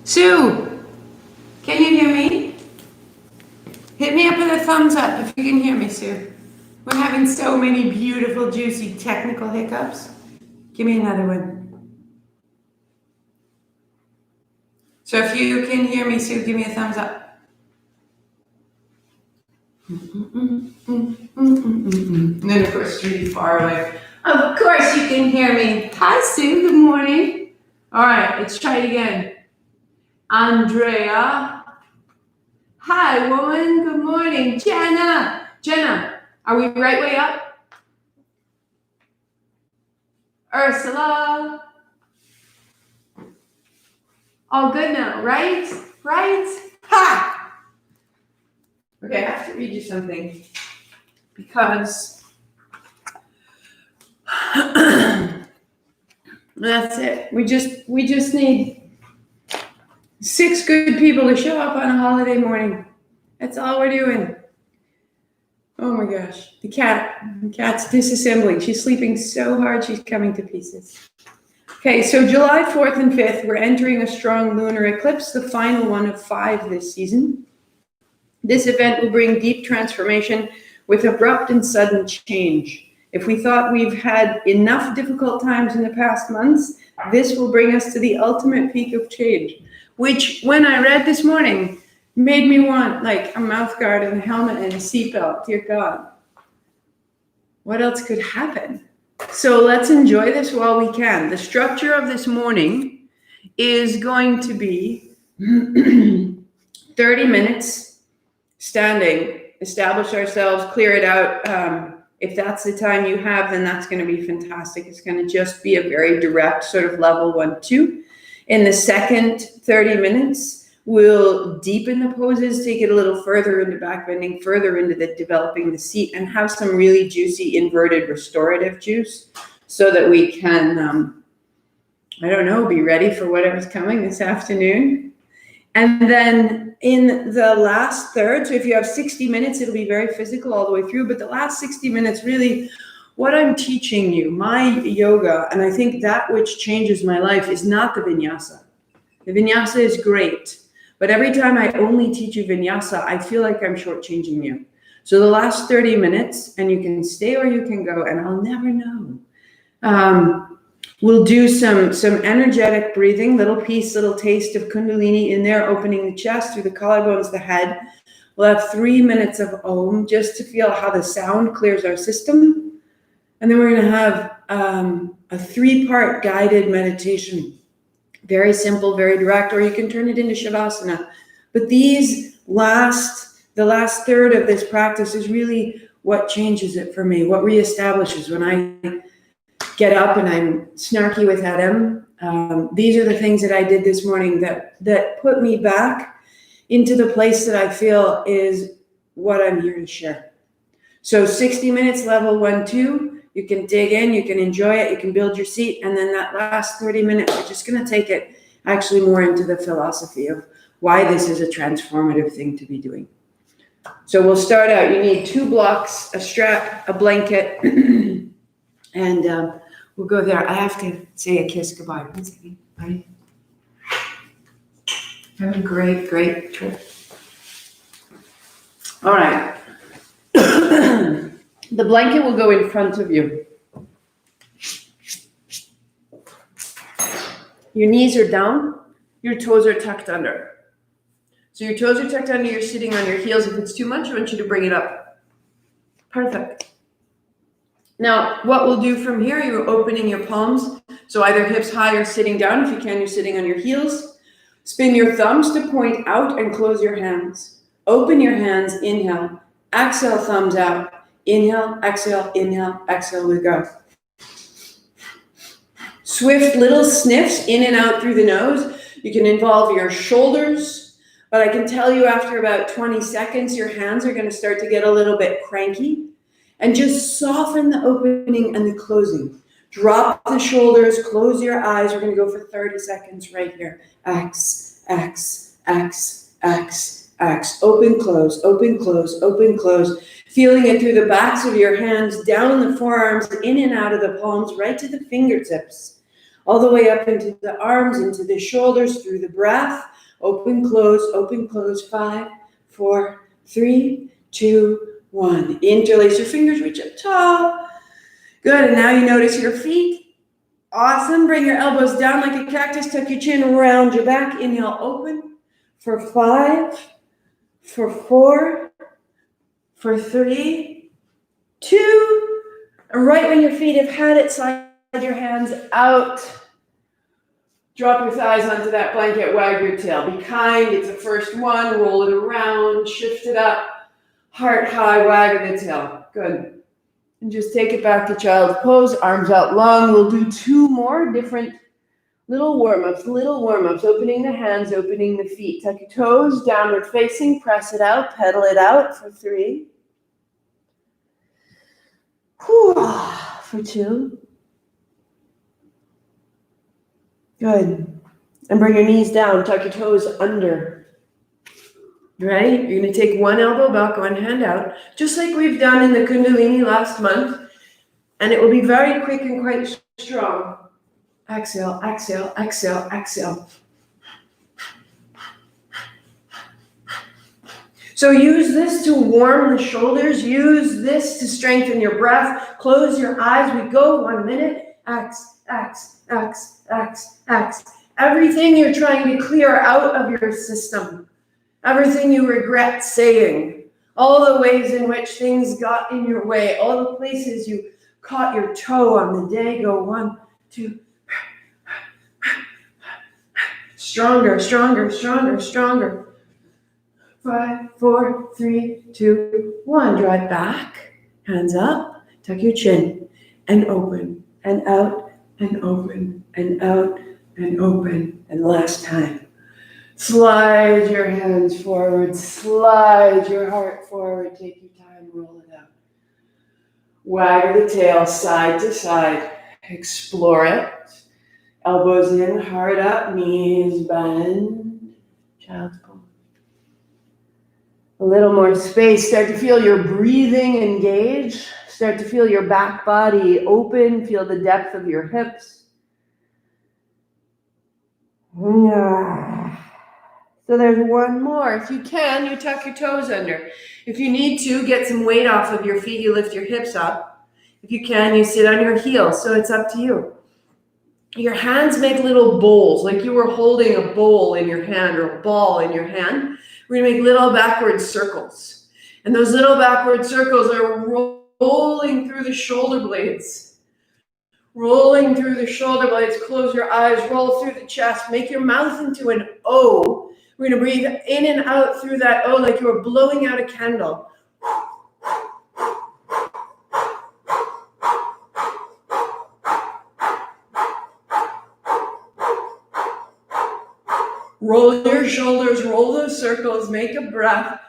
Sue, can you hear me? Hit me up with a thumbs up if you can hear me, Sue. We're having so many beautiful, juicy technical hiccups. Give me another one. So if you can hear me, Sue, give me a thumbs up. And then, of course, it's really far away. Of course you can hear me. Hi, Sue. Good morning. All right, let's try it again. Andrea. Hi, woman. Good morning. Jenna. Jenna, are we right way up? Ursula. All good now, right? Right? Ha! Okay, I have to read you something because that's it. We just need 6 good people to show up on a holiday morning. That's all we're doing. Oh my gosh. The cat's disassembling. She's sleeping so hard she's coming to pieces. Okay, so July 4th and 5th, we're entering a strong lunar eclipse, the final one of 5 this season. This event will bring deep transformation with abrupt and sudden change. If we thought we've had enough difficult times in the past months, this will bring us to the ultimate peak of change, which when I read this morning, made me want like a mouth guard and a helmet and a seatbelt. Dear God, what else could happen? So let's enjoy this while we can. The structure of this morning is going to be 30 minutes standing, establish ourselves, clear it out. If that's the time you have, then that's going to be fantastic. It's going to just be a very direct sort of level 1, 2. In the second 30 minutes, we'll deepen the poses, take it a little further into backbending, further into the developing the seat, and have some really juicy inverted restorative juice so that we can, be ready for whatever's coming this afternoon. And then in the last third, so if you have 60 minutes, it'll be very physical all the way through, but the last 60 minutes, really what I'm teaching you, my yoga, and I think that which changes my life is not the vinyasa. The vinyasa is great. But every time I only teach you vinyasa, I feel like I'm shortchanging you. So the last 30 minutes, and you can stay or you can go, and I'll never know. We'll do some energetic breathing, little piece, little taste of kundalini in there, opening the chest through the collarbones, the head. We'll have 3 minutes of Om just to feel how the sound clears our system. And then we're going to have a 3-part guided meditation. Very simple, very direct, or you can turn it into Shavasana. But the last third of this practice is really what changes it for me, what reestablishes when I get up and I'm snarky with Adam. These are the things that I did this morning that put me back into the place that I feel is what I'm here to share. So 60 minutes, level 1, 2. You can dig in, you can enjoy it, you can build your seat, and then that last 30 minutes, we're just going to take it actually more into the philosophy of why this is a transformative thing to be doing. So we'll start out. You need 2 blocks, a strap, a blanket, and we'll go there. I have to say a kiss goodbye. 1 second. Bye. Have a great, great trip. All right. The blanket will go in front of you. Your knees are down, your toes are tucked under. So your toes are tucked under, you're sitting on your heels. If it's too much, I want you to bring it up. Perfect. Now, what we'll do from here, you're opening your palms. So either hips high or sitting down. If you can, you're sitting on your heels. Spin your thumbs to point out and close your hands. Open your hands, inhale. Exhale, thumbs out. Inhale, exhale, we go. Swift little sniffs in and out through the nose. You can involve your shoulders, but I can tell you after about 20 seconds, your hands are going to start to get a little bit cranky. And just soften the opening and the closing. Drop the shoulders, close your eyes. We're going to go for 30 seconds right here. X, X, X, X, X. Open, close, open, close, open, close. Feeling it through the backs of your hands, down the forearms, in and out of the palms, right to the fingertips. all the way up into the arms, into the shoulders, through the breath. Open, close. 5, 4, 3, 2, 1. Interlace your fingers, reach up tall. Good, and now you notice your feet. Awesome, bring your elbows down like a cactus, tuck your chin, round your back. Inhale, open for 5, for 4, for 3, 2, and right when your feet have had it, slide your hands out. Drop your thighs onto that blanket, wag your tail. Be kind, it's the first one, roll it around, shift it up, heart high, wag the tail. Good. And just take it back to child's pose, arms out long. We'll do 2 more different little warm-ups, opening the hands, opening the feet. Tuck your toes, downward facing, press it out, pedal it out for 3. For 2. Good. And bring your knees down, tuck your toes under. Ready? You're going to take one elbow back, one hand out, just like we've done in the kundalini last month. And it will be very quick and quite strong. Exhale, exhale, exhale, exhale. So use this to warm the shoulders. Use this to strengthen your breath. Close your eyes. We go 1 minute. X, X, X, X, X. Everything you're trying to clear out of your system. Everything you regret saying. All the ways in which things got in your way. All the places you caught your toe on the day. Go 1, 2. Stronger, stronger, stronger, stronger. 5, 4, 3, 2, 1. Drive back, hands up, tuck your chin, and open, and out, and open, and out, and open. And last time. Slide your hands forward, slide your heart forward, take your time, roll it out. Wag the tail side to side, explore it. Elbows in, heart up, knees bend, child's pose. A little more space. Start to feel your breathing engage. Start to feel your back body open. Feel the depth of your hips. So there's one more. If you can, you tuck your toes under. If you need to, get some weight off of your feet. You lift your hips up. If you can, you sit on your heels. So it's up to you. Your hands make little bowls, like you were holding a bowl in your hand or a ball in your hand. We're going to make little backward circles. And those little backward circles are rolling through the shoulder blades. Rolling through the shoulder blades. Close your eyes. Roll through the chest. Make your mouth into an O. We're going to breathe in and out through that O like you were blowing out a candle. Roll your shoulders, roll those circles, make a breath.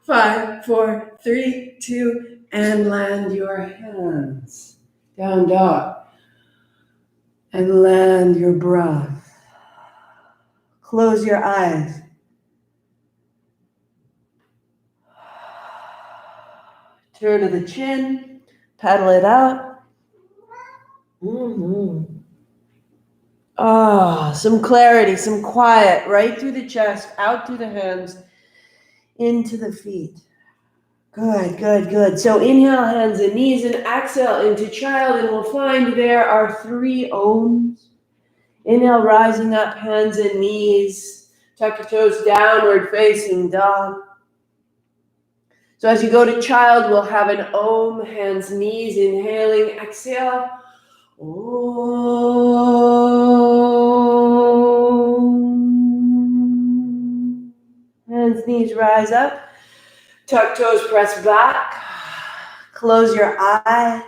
Five, 4, 3, 2, and land your hands. Down dog. And land your breath. Close your eyes. Turn to the chin, paddle it out. Some clarity, some quiet, right through the chest, out through the hands, into the feet. Good, good, good. So inhale, hands and knees, and exhale into child, and we'll find there are 3 ohms. Inhale, rising up, hands and knees. Tuck your toes, downward facing dog. So as you go to child, we'll have an ohm, hands, knees, inhaling, exhale. Om. Hands, knees, rise up. Tuck toes, press back. Close your eyes.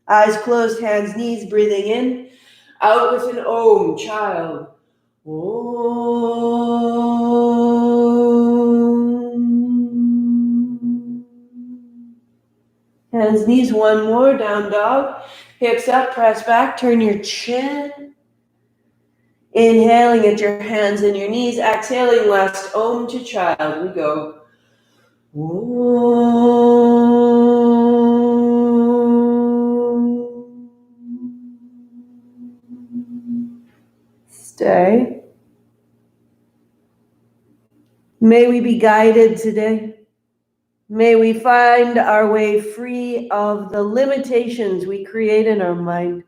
Eyes closed, hands, knees, breathing in. Out with an om, child. Om. Hands, knees, one more, down dog. Hips up, press back, turn your chin. Inhaling at your hands and your knees. Exhaling, last om to child. We go. Om. Stay. May we be guided today. May we find our way free of the limitations we create in our mind.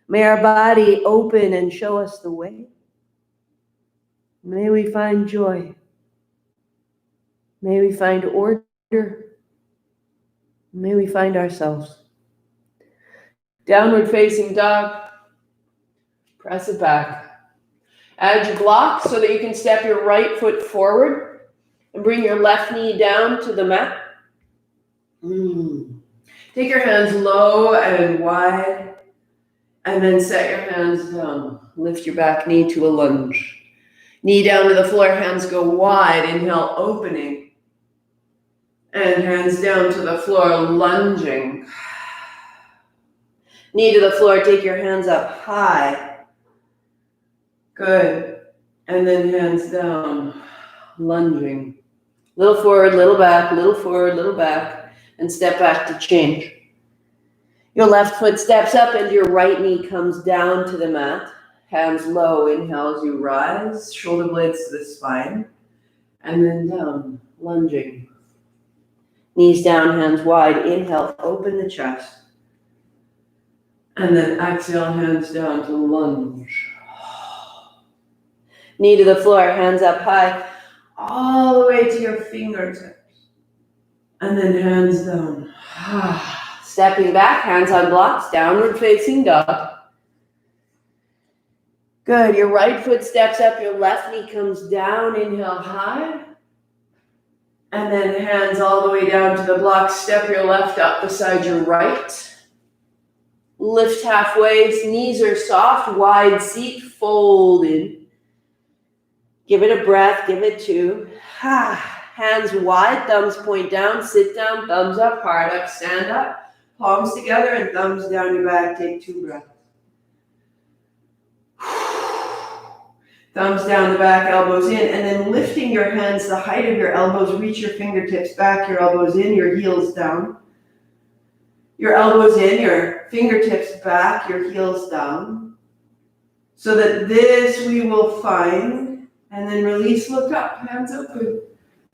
May our body open and show us the way. May we find joy. May we find order. May we find ourselves. Downward facing dog. Press it back. Add your block so that you can step your right foot forward and bring your left knee down to the mat. Take your hands low and wide, and then set your hands down. Lift your back knee to a lunge. Knee down to the floor, hands go wide. Inhale, opening. And hands down to the floor, lunging. Knee to the floor, take your hands up high. Good. And then hands down, lunging. Little forward, little back, little forward, little back, and step back to change. Your left foot steps up and your right knee comes down to the mat. Hands low, inhale as you rise, shoulder blades to the spine, and then down, lunging. Knees down, hands wide, inhale, open the chest. And then exhale, hands down to lunge. Knee to the floor, hands up high, all the way to your fingertips. And then hands down. Stepping back, hands on blocks, downward facing dog. Good, your right foot steps up, your left knee comes down, inhale high. And then hands all the way down to the blocks, step your left up beside your right. Lift halfway, knees are soft, wide seat, fold in. Give it a breath, give it two. Hands wide, thumbs point down, sit down, thumbs up, heart up, stand up. Palms together and thumbs down your back, take 2 breaths. Thumbs down the back, elbows in, and then lifting your hands the height of your elbows, reach your fingertips back, your elbows in, your heels down. Your elbows in, your fingertips back, your heels down. So that this we will find, and then release, look up, hands open,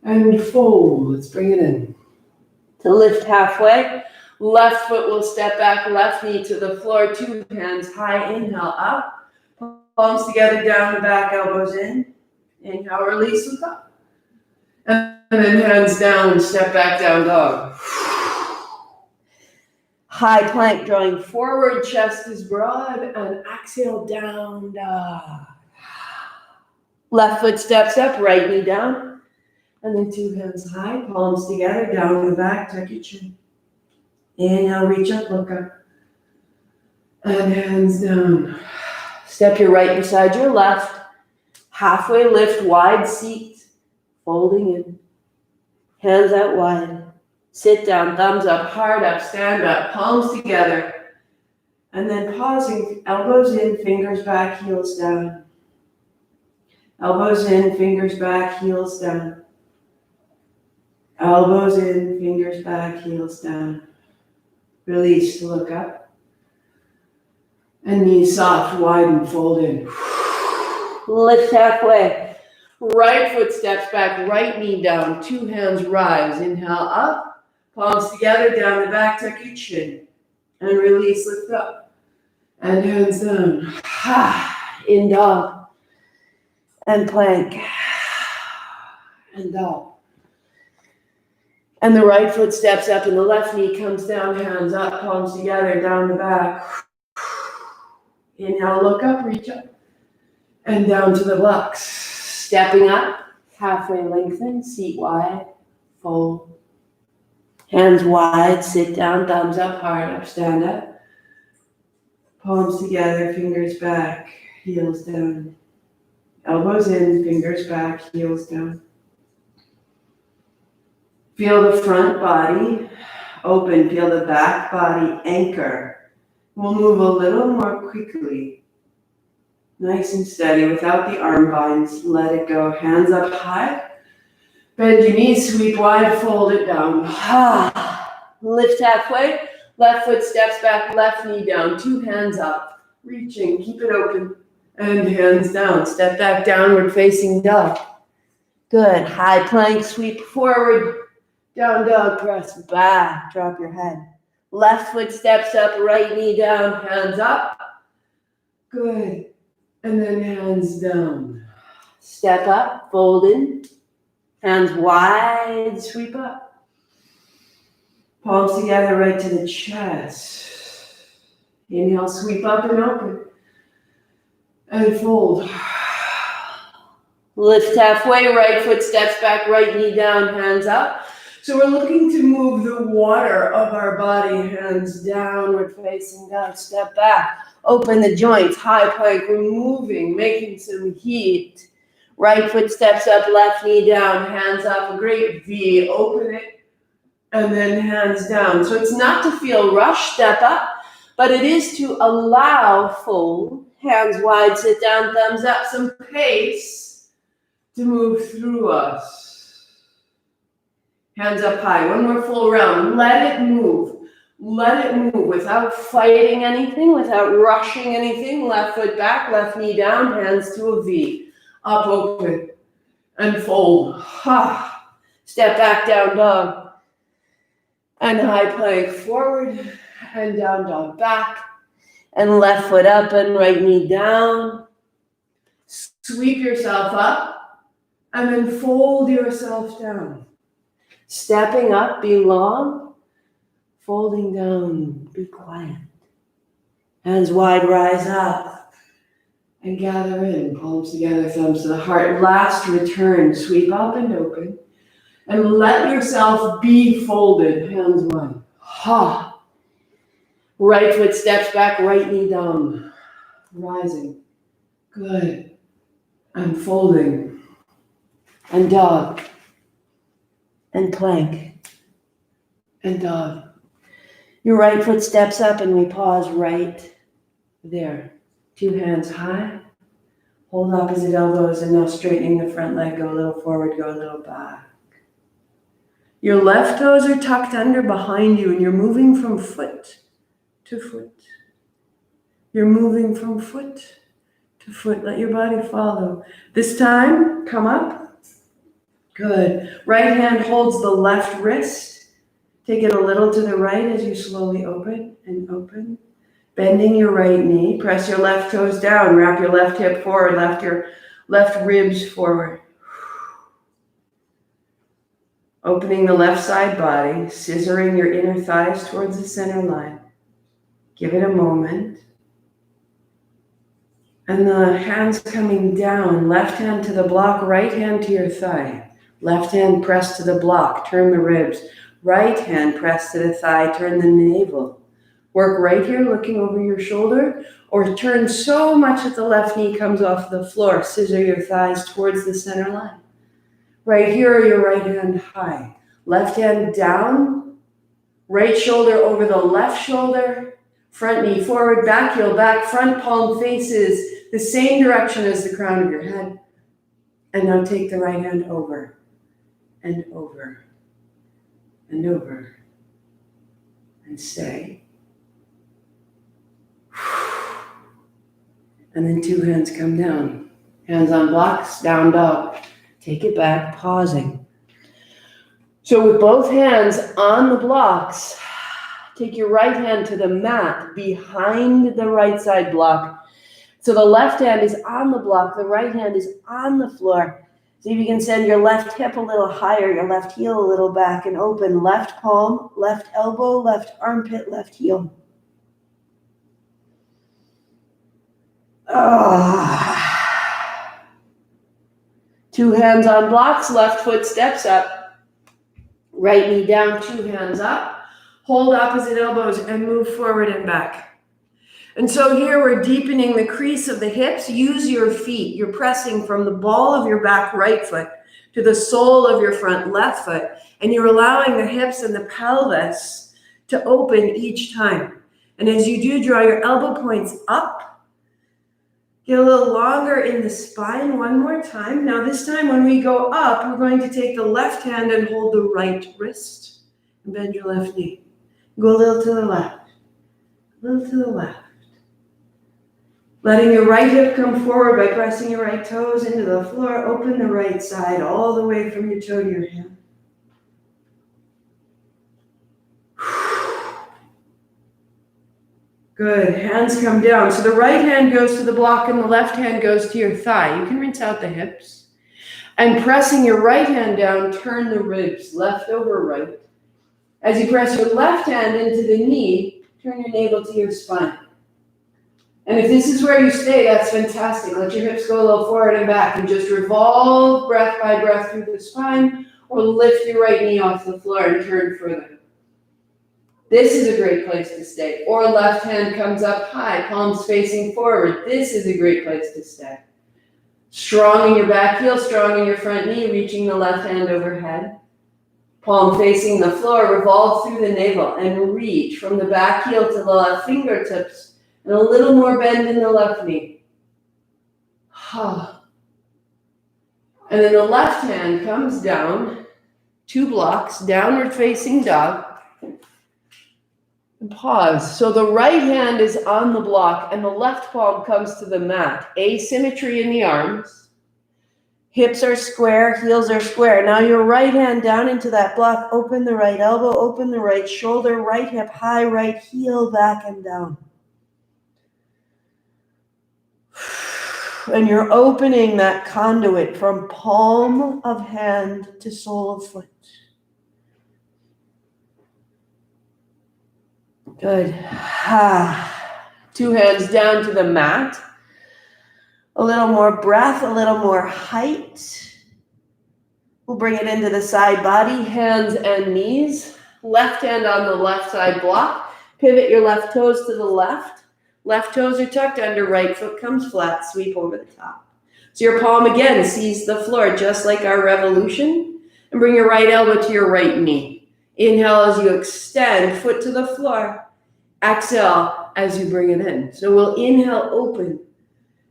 and fold. Let's bring it in. To lift halfway, left foot will step back, left knee to the floor, 2 hands high, inhale up. Palms together, down the back, elbows in. Inhale, release, look up. And then hands down, step back, down dog. High plank, drawing forward, chest is broad, and exhale, down dog. Left foot steps up, right knee down. And then 2 hands high, palms together, down the back, tuck your chin. Inhale, reach up, look up. And hands down. Step your right beside your left. Halfway lift, wide seat. Folding in. Hands out wide. Sit down, thumbs up, heart up, stand up, palms together. And then pausing, elbows in, fingers back, heels down. Elbows in, fingers back, heels down. Elbows in, fingers back, heels down. Release to look up. And knees soft, wide and fold in. Lift halfway. Right foot steps back, right knee down, 2 hands rise. Inhale up, palms together, down the back, tuck your chin. And release, lift up. And hands down. In dog. And plank. And dog. And the right foot steps up and the left knee comes down, hands up, palms together, down the back. Inhale, look up, reach up, and down to the blocks. Stepping up, halfway lengthen, seat wide, fold. Hands wide, sit down, thumbs up, heart up, stand up. Palms together, fingers back, heels down. Elbows in, fingers back, heels down. Feel the front body open, feel the back body anchor. We'll move a little more quickly. Nice and steady without the arm binds. Let it go. Hands up high. Bend your knees, sweep wide, fold it down. Lift halfway. Left foot steps back, left knee down. 2 hands up. Reaching. Keep it open. And hands down. Step back, downward facing dog. Good. High plank, sweep forward. Down dog, press back. Drop your head. Left foot steps up, right knee down, hands up. Good. And then hands down. Step up, fold in. Hands wide, sweep up. Palms together, right to the chest. Inhale, sweep up and open. And fold. Lift halfway, right foot steps back, right knee down, hands up. So we're looking to move the water of our body, hands downward facing down, step back, open the joints, high plank, we're moving, making some heat. Right foot steps up, left knee down, hands up, a great V, open it, and then hands down. So it's not to feel rush, step up, but it is to allow fold, hands wide, sit down, thumbs up, some pace to move through us. Hands up high, one more full round. Let it move. Let it move without fighting anything, without rushing anything. Left foot back, left knee down, hands to a V. Up, open, and fold. Ha. Step back, down dog. And high plank forward, and down dog back. And left foot up and right knee down. Sweep yourself up. And then fold yourself down. Stepping up, be long. Folding down, be quiet. Hands wide, rise up. And gather in, palms together, thumbs to the heart. Last return, sweep up and open. And let yourself be folded, hands wide. Ha. Right foot steps back, right knee down. Rising. Good. And folding. And dog, and plank, and dog. Your right foot steps up and we pause right there. 2 hands high, hold opposite elbows and now straightening the front leg, go a little forward, go a little back. Your left toes are tucked under behind you and you're moving from foot to foot. You're moving from foot to foot, let your body follow. This time, come up. Good. Right hand holds the left wrist. Take it a little to the right as you slowly open and open. Bending your right knee. Press your left toes down. Wrap your left hip forward. Lift your left ribs forward. Opening the left side body. Scissoring your inner thighs towards the center line. Give it a moment. And the hands coming down. Left hand to the block. Right hand to your thigh. Left hand press to the block, turn the ribs. Right hand press to the thigh, turn the navel. Work right here, looking over your shoulder, or turn so much that the left knee comes off the floor. Scissor your thighs towards the center line. Right here, your right hand high. Left hand down, right shoulder over the left shoulder, front knee forward, back heel back, front palm faces the same direction as the crown of your head. And now take the right hand over. And over, and over, and stay. And then 2 hands come down. Hands on blocks, down dog. Take it back, pausing. So with both hands on the blocks, take your right hand to the mat behind the right side block. So the left hand is on the block, the right hand is on the floor. See if you can send your left hip a little higher, your left heel a little back and open. Left palm, left elbow, left armpit, left heel. Ah. 2 hands on blocks, left foot steps up. Right knee down, 2 hands up. Hold opposite elbows and move forward and back. And so here we're deepening the crease of the hips. Use your feet. You're pressing from the ball of your back right foot to the sole of your front left foot. And you're allowing the hips and the pelvis to open each time. And as you do, draw your elbow points up. Get a little longer in the spine. One more time. Now this time when we go up, we're going to take the left hand and hold the right wrist. And bend your left knee. Go a little to the left. A little to the left. Letting your right hip come forward by pressing your right toes into the floor. Open the right side all the way from your toe to your hand. Good. Hands come down. So the right hand goes to the block and the left hand goes to your thigh. You can rinse out the hips. And pressing your right hand down, turn the ribs left over right. As you press your left hand into the knee, turn your navel to your spine. And if this is where you stay, that's fantastic. Let your hips go a little forward and back and just revolve breath by breath through the spine, or lift your right knee off the floor and turn further. This is a great place to stay. Or left hand comes up high, palms facing forward. This is a great place to stay. Strong in your back heel, strong in your front knee, reaching the left hand overhead. Palm facing the floor, revolve through the navel and reach from the back heel to the left fingertips. And a little more bend in the left knee. And then the left hand comes down, 2 blocks, downward facing dog. And pause. So the right hand is on the block and the left palm comes to the mat. Asymmetry in the arms. Hips are square, heels are square. Now your right hand down into that block. Open the right elbow, open the right shoulder, right hip high, right heel back and down. And you're opening that conduit from palm of hand to sole of foot. Good. 2 hands down to the mat. A little more breath, a little more height. We'll bring it into the side body, hands and knees. Left hand on the left side block. Pivot your left toes to the left. Left toes are tucked under, right foot comes flat, sweep over the top. So your palm again sees the floor, just like our revolution. And bring your right elbow to your right knee. Inhale as you extend, foot to the floor. Exhale as you bring it in. So we'll inhale, open.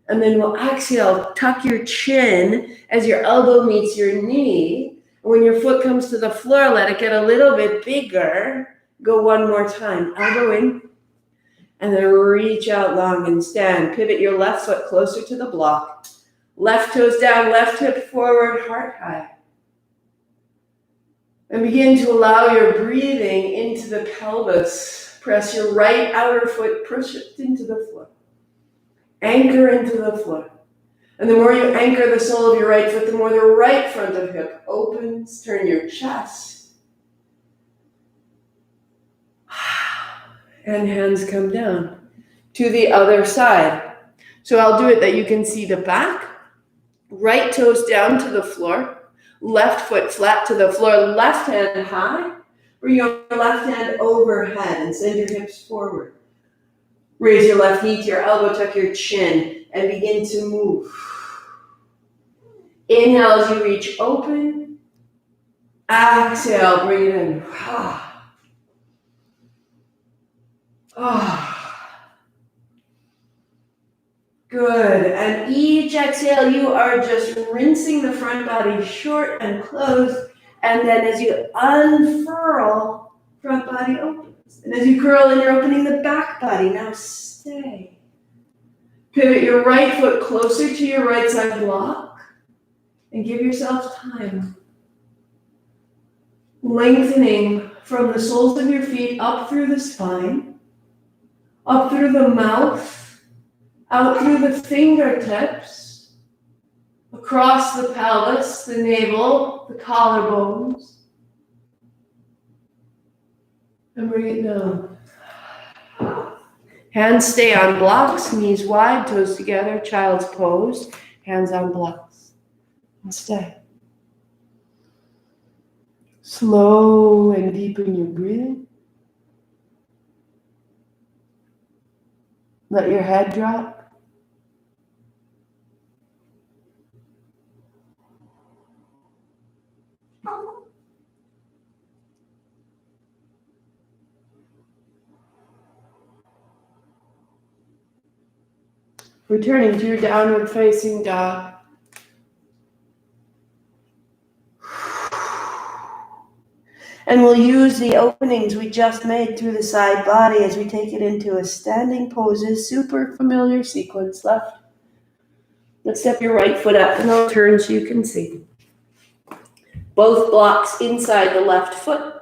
And then we'll exhale, tuck your chin as your elbow meets your knee. And when your foot comes to the floor, let it get a little bit bigger. Go one more time, elbow in. And then reach out long and stand. Pivot your left foot closer to the block. Left toes down, left hip forward, heart high. And begin to allow your breathing into the pelvis. Press your right outer foot, push it into the floor. Anchor into the floor. And the more you anchor the sole of your right foot, the more the right front of hip opens. Turn your chest. And hands come down to the other side. So I'll do it that you can see the back. Right toes down to the floor. Left foot flat to the floor. Left hand high. Bring your left hand overhead and send your hips forward. Raise your left knee to your elbow, tuck your chin, and begin to move. Inhale as you reach open. Exhale, bring it in. Good. And each exhale, you are just rinsing the front body short and closed. And then as you unfurl, front body opens. And as you curl in, you're opening the back body. Now stay. Pivot your right foot closer to your right side block. And give yourself time. Lengthening from the soles of your feet up through the spine. Up through the mouth, out through the fingertips, across the pelvis, the navel, the collarbones, and bring it down. Hands stay on blocks, knees wide, toes together, child's pose, hands on blocks, and stay. Slow and deepen your breathing. Let your head drop. Returning to your downward facing dog. And we'll use the openings we just made through the side body as we take it into a standing poses, super familiar sequence. Left. Let's step your right foot up and I'll turn so you can see. Both blocks inside the left foot.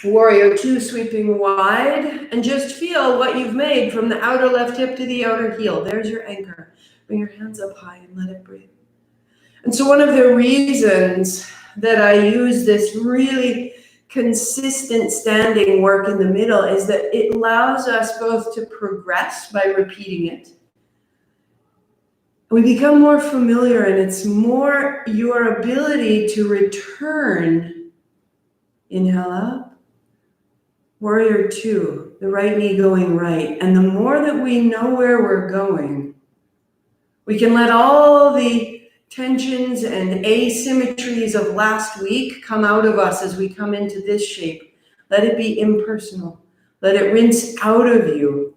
Warrior two, sweeping wide. And just feel what you've made from the outer left hip to the outer heel. There's your anchor. Bring your hands up high and let it breathe. And so one of the reasons that I use this really consistent standing work in the middle is that it allows us both to progress by repeating it. We become more familiar, and it's more your ability to return. Inhale up. Warrior two, the right knee going right. And the more that we know where we're going, we can let all the tensions and asymmetries of last week come out of us as we come into this shape. Let it be impersonal. Let it rinse out of you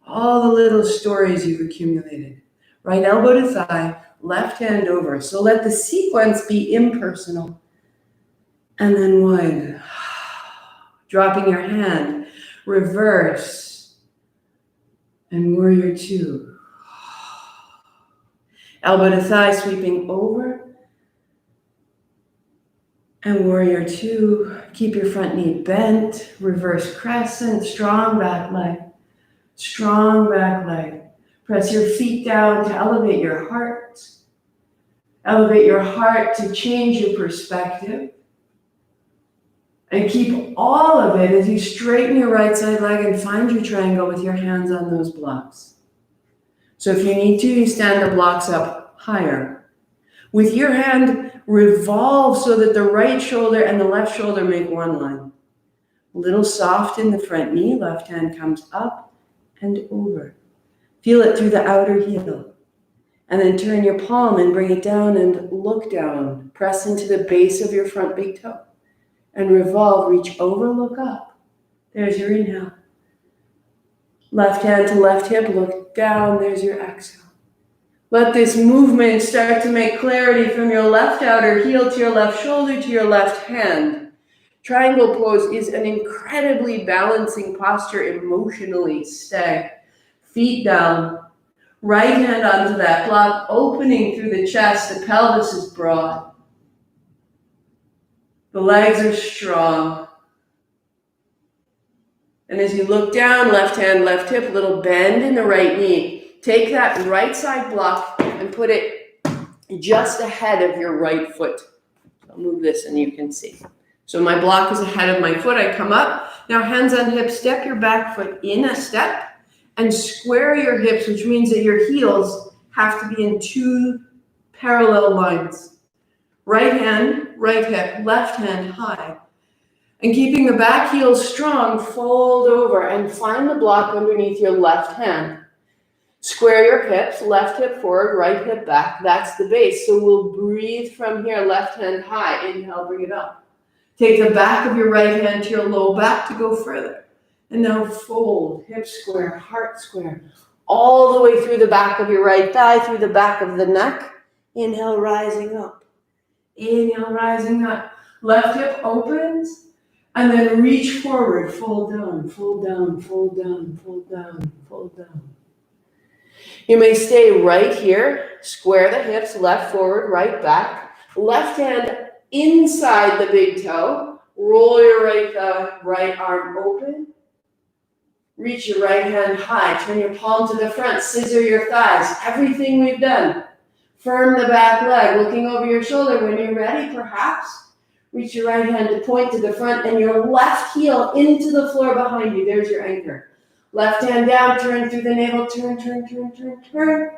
all the little stories you've accumulated. Right elbow to thigh, left hand over. So let the sequence be impersonal. And then one. Dropping your hand. Reverse. And warrior two. Elbow to thigh, sweeping over. And warrior two, keep your front knee bent. Reverse crescent, strong back leg. Strong back leg. Press your feet down to elevate your heart. Elevate your heart to change your perspective. And keep all of it as you straighten your right side leg and find your triangle with your hands on those blocks. So if you need to, you stand the blocks up higher. With your hand, revolve so that the right shoulder and the left shoulder make one line. A little soft in the front knee, left hand comes up and over. Feel it through the outer heel. And then turn your palm and bring it down and look down. Press into the base of your front big toe. And revolve, reach over, look up. There's your inhale. Left hand to left hip, look down, there's your exhale. Let this movement start to make clarity from your left outer heel to your left shoulder to your left hand. Triangle pose is an incredibly balancing posture emotionally. Stay. Feet down. Right hand onto that block, opening through the chest, the pelvis is broad. The legs are strong. And as you look down, left hand, left hip, little bend in the right knee. Take that right side block and put it just ahead of your right foot. I'll move this and you can see. So my block is ahead of my foot. I come up. Now hands on hips, step your back foot in a step and square your hips, which means that your heels have to be in two parallel lines. Right hand, right hip, left hand high. And keeping the back heel strong, fold over and find the block underneath your left hand. Square your hips, left hip forward, right hip back. That's the base. So we'll breathe from here, left hand high. Inhale, bring it up. Take the back of your right hand to your low back to go further. And now fold, hip square, heart square. All the way through the back of your right thigh, through the back of the neck. Inhale, rising up. Inhale, rising up. Left hip opens. And then reach forward, fold down, fold down, fold down, fold down, fold down. You may stay right here, square the hips, left forward, right back. Left hand inside the big toe. Roll your right arm open. Reach your right hand high. Turn your palm to the front. Scissor your thighs. Everything we've done. Firm the back leg. Looking over your shoulder. When you're ready, perhaps, reach your right hand to point to the front and your left heel into the floor behind you. There's your anchor. Left hand down, turn through the navel, turn, turn, turn, turn, turn.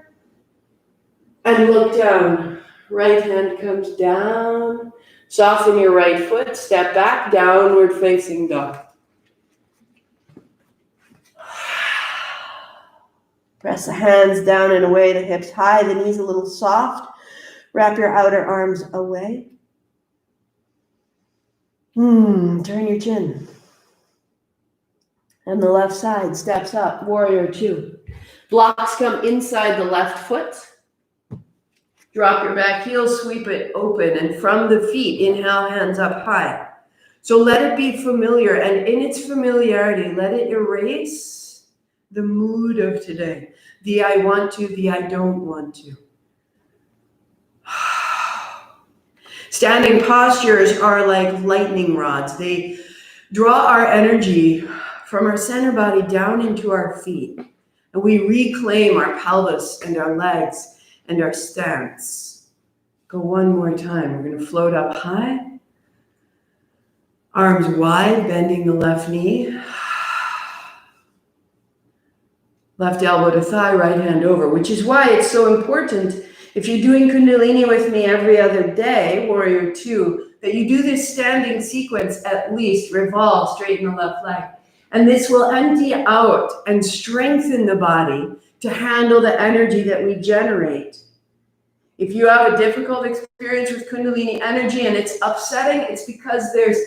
And look down. Right hand comes down. Soften your right foot, step back, downward facing dog. Press the hands down and away, the hips high, the knees a little soft. Wrap your outer arms away. Turn your chin. And the left side steps up, warrior two. Blocks come inside the left foot. Drop your back heel, sweep it open, and from the feet, inhale, hands up high. So let it be familiar, and in its familiarity, let it erase the mood of today. The I want to, the I don't want to. Standing postures are like lightning rods. They draw our energy from our center body down into our feet, and we reclaim our pelvis and our legs and our stance. Go one more time. We're going to float up high. Arms wide, bending the left knee. Left elbow to thigh, right hand over, which is why it's so important, if you're doing Kundalini with me every other day, Warrior 2, that you do this standing sequence at least, revolve, straighten the left leg. And this will empty out and strengthen the body to handle the energy that we generate. If you have a difficult experience with Kundalini energy and it's upsetting, it's because there's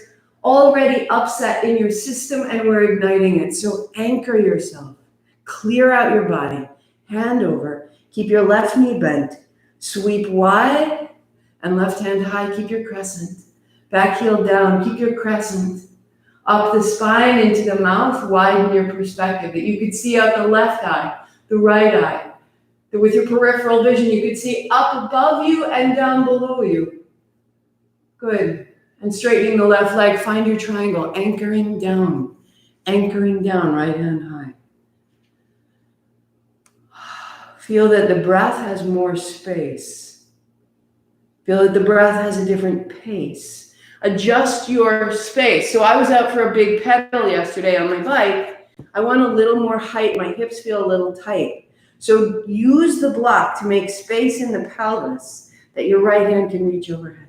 already upset in your system and we're igniting it. So anchor yourself, clear out your body, hand over, keep your left knee bent, sweep wide and left hand high, keep your crescent. Back heel down, keep your crescent. Up the spine into the mouth, widen your perspective, that you could see out the left eye, the right eye. That with your peripheral vision, you could see up above you and down below you. Good. And straightening the left leg, find your triangle, anchoring down, right hand high. Feel that the breath has more space. Feel that the breath has a different pace. Adjust your space. So I was out for a big pedal yesterday on my bike. I want a little more height. My hips feel a little tight. So use the block to make space in the pelvis that your right hand can reach overhead.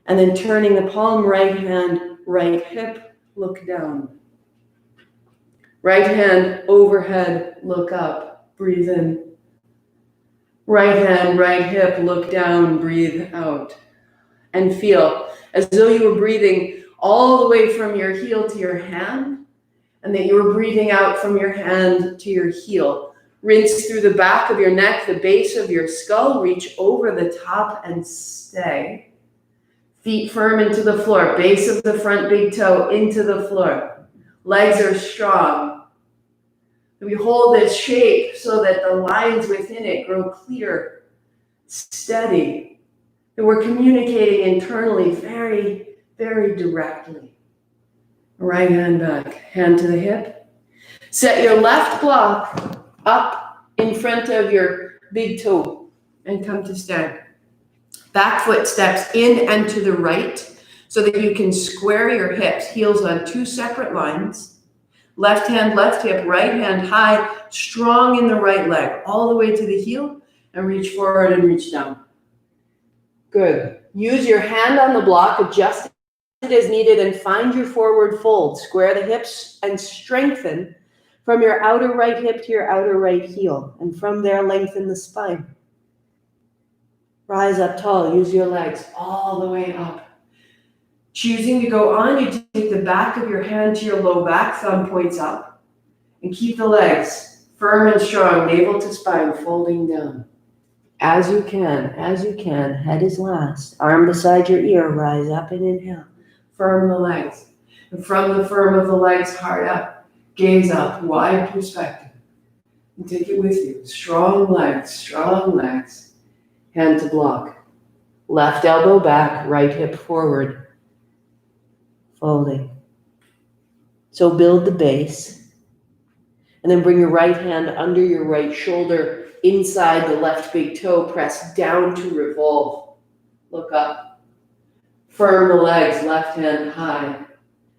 And then turning the palm, right hand, right hip, look down. Right hand overhead, look up, breathe in. Right hand, right hip, look down, breathe out. And feel as though you were breathing all the way from your heel to your hand, and that you were breathing out from your hand to your heel. Rinse through the back of your neck, the base of your skull, reach over the top and stay. Feet firm into the floor, base of the front big toe into the floor. Legs are strong. We hold this shape so that the lines within it grow clear, steady. That we're communicating internally very, very directly. Right hand back, hand to the hip. Set your left block up in front of your big toe and come to stand. Back foot steps in and to the right so that you can square your hips, heels on two separate lines. Left hand, left hip, right hand high, strong in the right leg, all the way to the heel, and reach forward and reach down. Good. Use your hand on the block, adjust it as needed, and find your forward fold. Square the hips and strengthen from your outer right hip to your outer right heel, and from there lengthen the spine. Rise up tall, use your legs all the way up. Choosing to go on, you take the back of your hand to your low back, thumb points up, and keep the legs firm and strong, navel to spine, folding down. As you can, head is last. Arm beside your ear, rise up and inhale. Firm the legs. And from the firm of the legs, heart up, gaze up, wide perspective. And take it with you. Strong legs, hand to block. Left elbow back, right hip forward. Folding. So build the base. And then bring your right hand under your right shoulder, inside the left big toe, press down to revolve. Look up. Firm the legs, left hand high.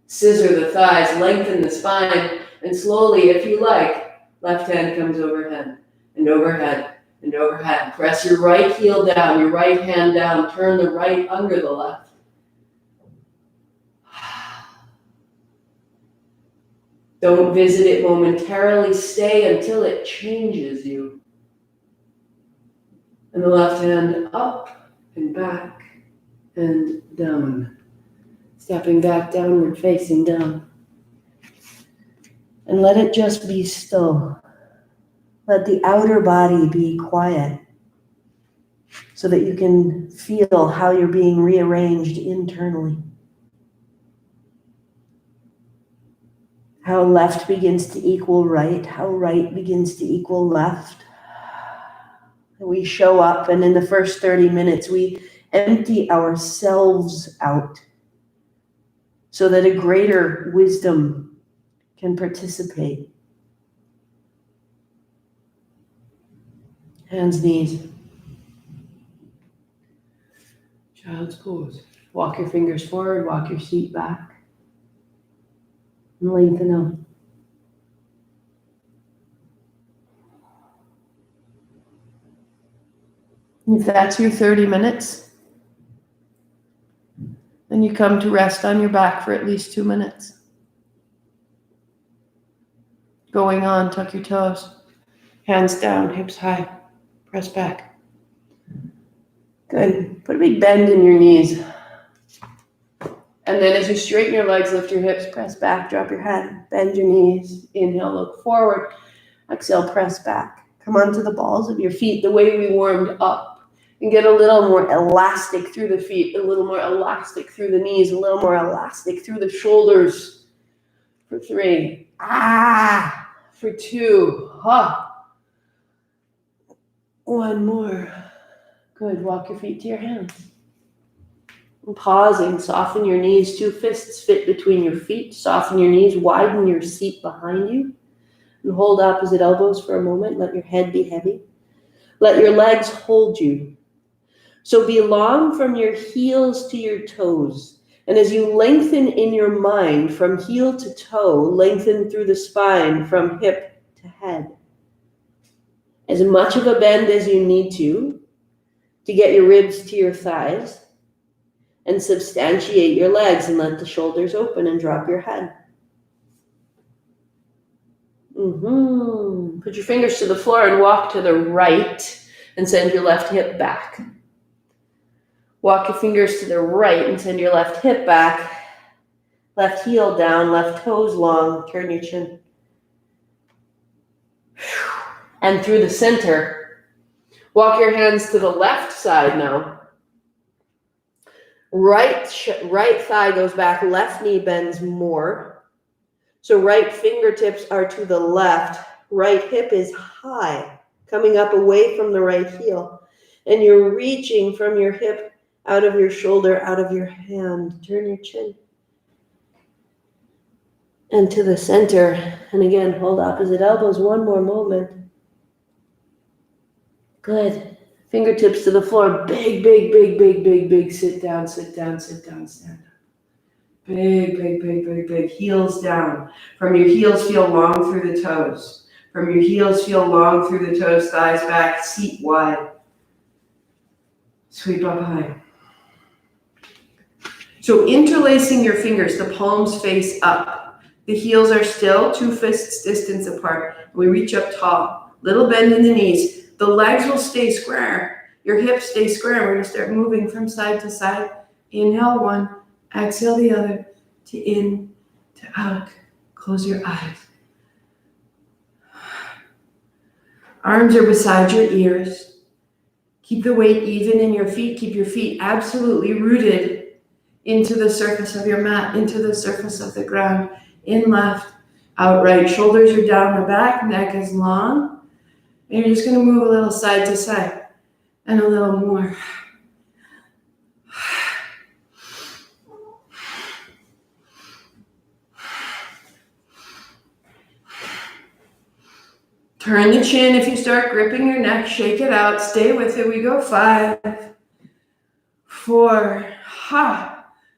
Scissor the thighs, lengthen the spine, and slowly, if you like, left hand comes overhead and overhead and overhead. Press your right heel down, your right hand down, turn the right under the left. Don't visit it momentarily, stay until it changes you. And the left hand up and back and down. Stepping back, downward facing down. And let it just be still. Let the outer body be quiet. so that you can feel how you're being rearranged internally. How left begins to equal right, how right begins to equal left. We show up, and in the first 30 minutes, we empty ourselves out so that a greater wisdom can participate. Hands, knees. Child's pose. Walk your fingers forward, walk your feet back. And lengthen out. If that's your 30 minutes, then you come to rest on your back for at least 2 minutes. Going on, tuck your toes. Hands down, hips high. Press back. Good. Put a big bend in your knees. And then as you straighten your legs, lift your hips, press back, drop your head, bend your knees. Inhale, look forward. Exhale, press back. Come onto the balls of your feet the way we warmed up. And get a little more elastic through the feet, a little more elastic through the knees, a little more elastic through the shoulders. For 3. For 2. 1 more. Good. Walk your feet to your hands. And pausing, soften your knees. 2 fists fit between your feet. Soften your knees, widen your seat behind you. And hold opposite elbows for a moment. Let your head be heavy. Let your legs hold you. So be long from your heels to your toes. And as you lengthen in your mind from heel to toe, lengthen through the spine from hip to head. As much of a bend as you need to get your ribs to your thighs. And substantiate your legs and let the shoulders open and drop your head. Put your fingers to the floor and walk to the right and send your left hip back. Walk your fingers to the right and send your left hip back. Left heel down, left toes long. Turn your chin. And through the center. Walk your hands to the left side now. Right thigh goes back, left knee bends more. So right fingertips are to the left. Right hip is high, coming up away from the right heel. And you're reaching from your hip out of your shoulder, out of your hand. Turn your chin. And to the center. And again, hold opposite elbows. 1 more moment. Good. Fingertips to the floor. Big, big, big, big, big, big. Sit down, sit down, sit down, stand up. Big, big, big, big, big. Heels down. From your heels, feel long through the toes. From your heels, feel long through the toes, thighs back, seat wide. Sweep up high. So interlacing your fingers, the palms face up. The heels are still 2 fists distance apart. We reach up tall. Little bend in the knees. The legs will stay square. Your hips stay square. We're going to start moving from side to side. Inhale 1, exhale the other, to in, to out. Close your eyes. Arms are beside your ears. Keep the weight even in your feet. Keep your feet absolutely rooted into the surface of your mat, into the surface of the ground. In left, out right. Shoulders are down the back, neck is long. And you're just going to move a little side to side and a little more. Turn the chin. If you start gripping your neck, shake it out. Stay with it. We go 5, 4,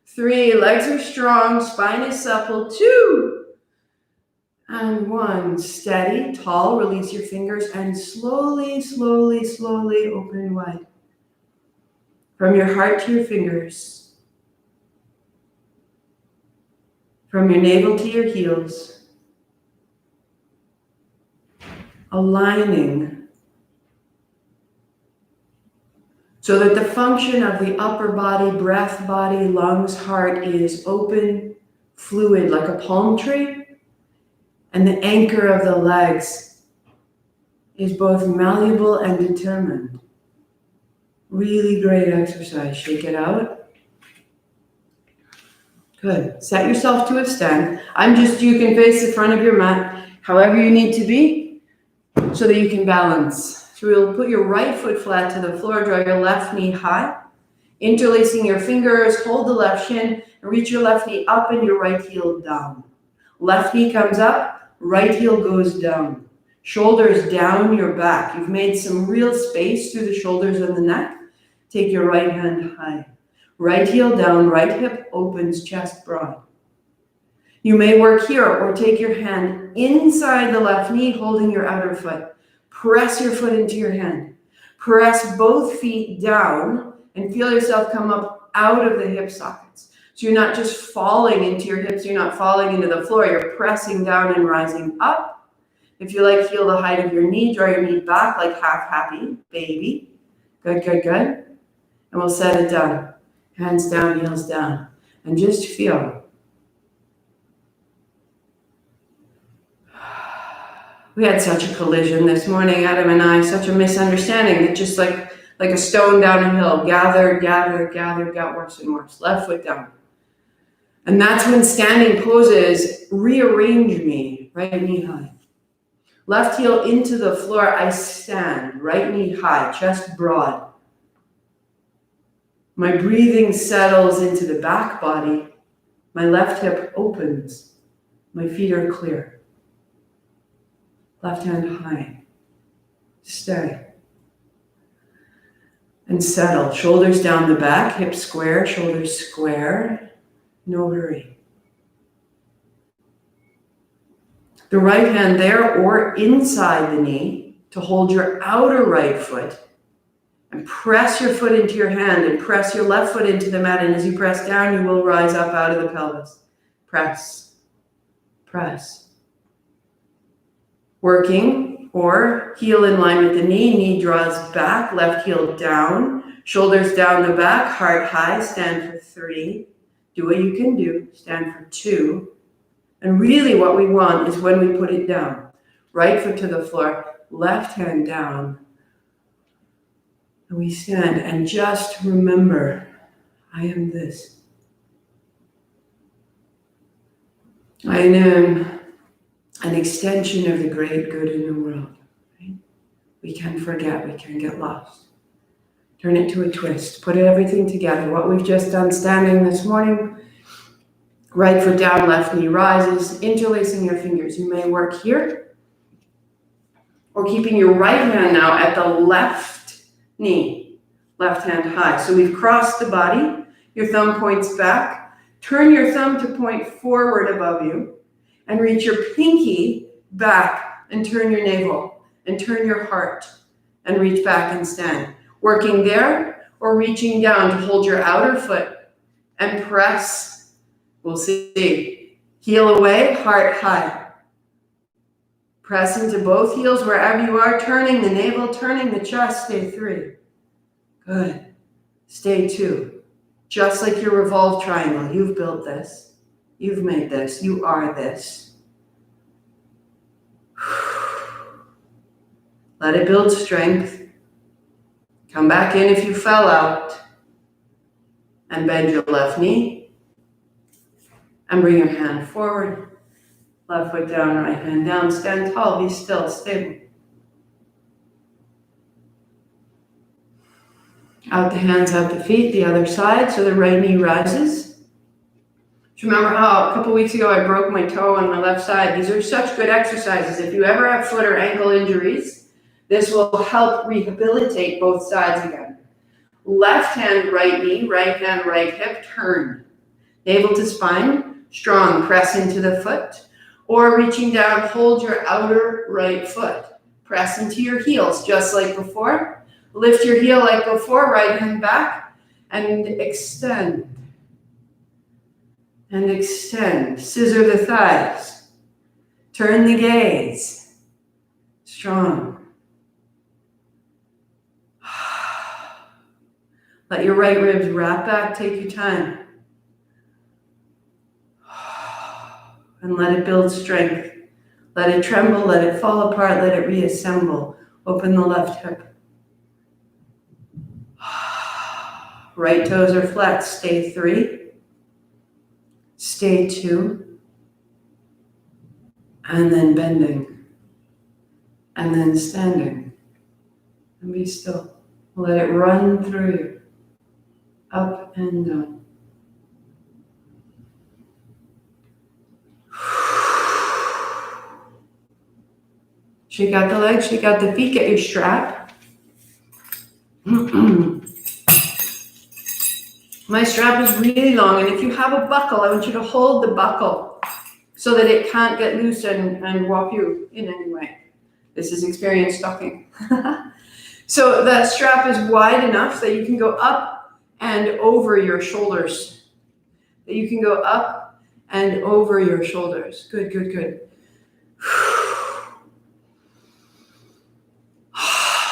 3. Legs are strong. Spine is supple. 2. And 1. Steady, tall. Release your fingers and slowly, slowly, slowly open wide. From your heart to your fingers. From your navel to your heels. Aligning so that the function of the upper body, breath, body, lungs, heart is open, fluid like a palm tree, and the anchor of the legs is both malleable and determined. Really great exercise. Shake it out. Good. Set yourself to a stand. You can face the front of your mat however you need to be so that you can balance. So you'll put your right foot flat to the floor, draw your left knee high, interlacing your fingers, hold the left shin, and reach your left knee up and your right heel down. Left knee comes up, right heel goes down. Shoulders down your back. You've made some real space through the shoulders and the neck. Take your right hand high. Right heel down, right hip opens, chest broad. You may work here or take your hand inside the left knee, holding your outer foot. Press your foot into your hand. Press both feet down and feel yourself come up out of the hip sockets. So you're not just falling into your hips, you're not falling into the floor, you're pressing down and rising up. If you like, feel the height of your knee, draw your knee back like half happy, baby. Good, good, good. And we'll set it down. Hands down, heels down. And just feel. We had such a collision this morning, Adam and I, such a misunderstanding that just like a stone down a hill, gather, got worse and worse. Left foot down. And that's when standing poses rearrange me, right knee high. Left heel into the floor, I stand, right knee high, chest broad. My breathing settles into the back body. My left hip opens. My feet are clear. Left hand high. Stay. And settle. Shoulders down the back, hips square, shoulders square. No hurry. The right hand there or inside the knee to hold your outer right foot. And press your foot into your hand and press your left foot into the mat. And as you press down, you will rise up out of the pelvis. Press. Press. Working or heel in line with the knee. Knee draws back, left heel down. Shoulders down the back, heart high. Stand for 3. Do what you can do. Stand for 2. And really what we want is when we put it down. Right foot to the floor, left hand down. And we stand and just remember, I am this. I am an extension of the great good in the world. Right? We can forget, we can get lost. Turn it to a twist, put everything together. What we've just done standing this morning, right foot down, left knee rises, interlacing your fingers. You may work here, or keeping your right hand now at the left knee, left hand high. So we've crossed the body. Your thumb points back. Turn your thumb to point forward above you and reach your pinky back and turn your navel and turn your heart and reach back and stand. Working there or reaching down to hold your outer foot and press. We'll see. Heel away, heart high. Press into both heels wherever you are, turning the navel, turning the chest. Stay 3. Good. Stay 2. Just like your revolved triangle. You've built this. You've made this. You are this. Let it build strength. Come back in if you fell out. And bend your left knee. And bring your hand forward. Left foot down, right hand down. Stand tall, be still, stable. Out the hands, out the feet, the other side, so the right knee rises. Do you remember how a couple weeks ago I broke my toe on my left side? These are such good exercises. If you ever have foot or ankle injuries, this will help rehabilitate both sides again. Left hand, right knee, right hand, right hip, turn. Navel to spine, strong, press into the foot. Or reaching down, hold your outer right foot. Press into your heels, just like before. Lift your heel like before, right hand back, and extend. And extend. Scissor the thighs. Turn the gaze. Strong. Let your right ribs wrap back, take your time. And let it build strength. Let it tremble, let it fall apart, let it reassemble. Open the left hip. Right toes are flexed. Stay 3. Stay 2. And then bending. And then standing. And be still. Let it run through you. Up and down. Shake out the legs, shake out the feet, get your strap. My strap is really long, and if you have a buckle, I want you to hold the buckle so that it can't get loose and walk you in any way. This is experience talking. So that strap is wide enough that you can go up and over your shoulders. That you can go up and over your shoulders. Good, good, good.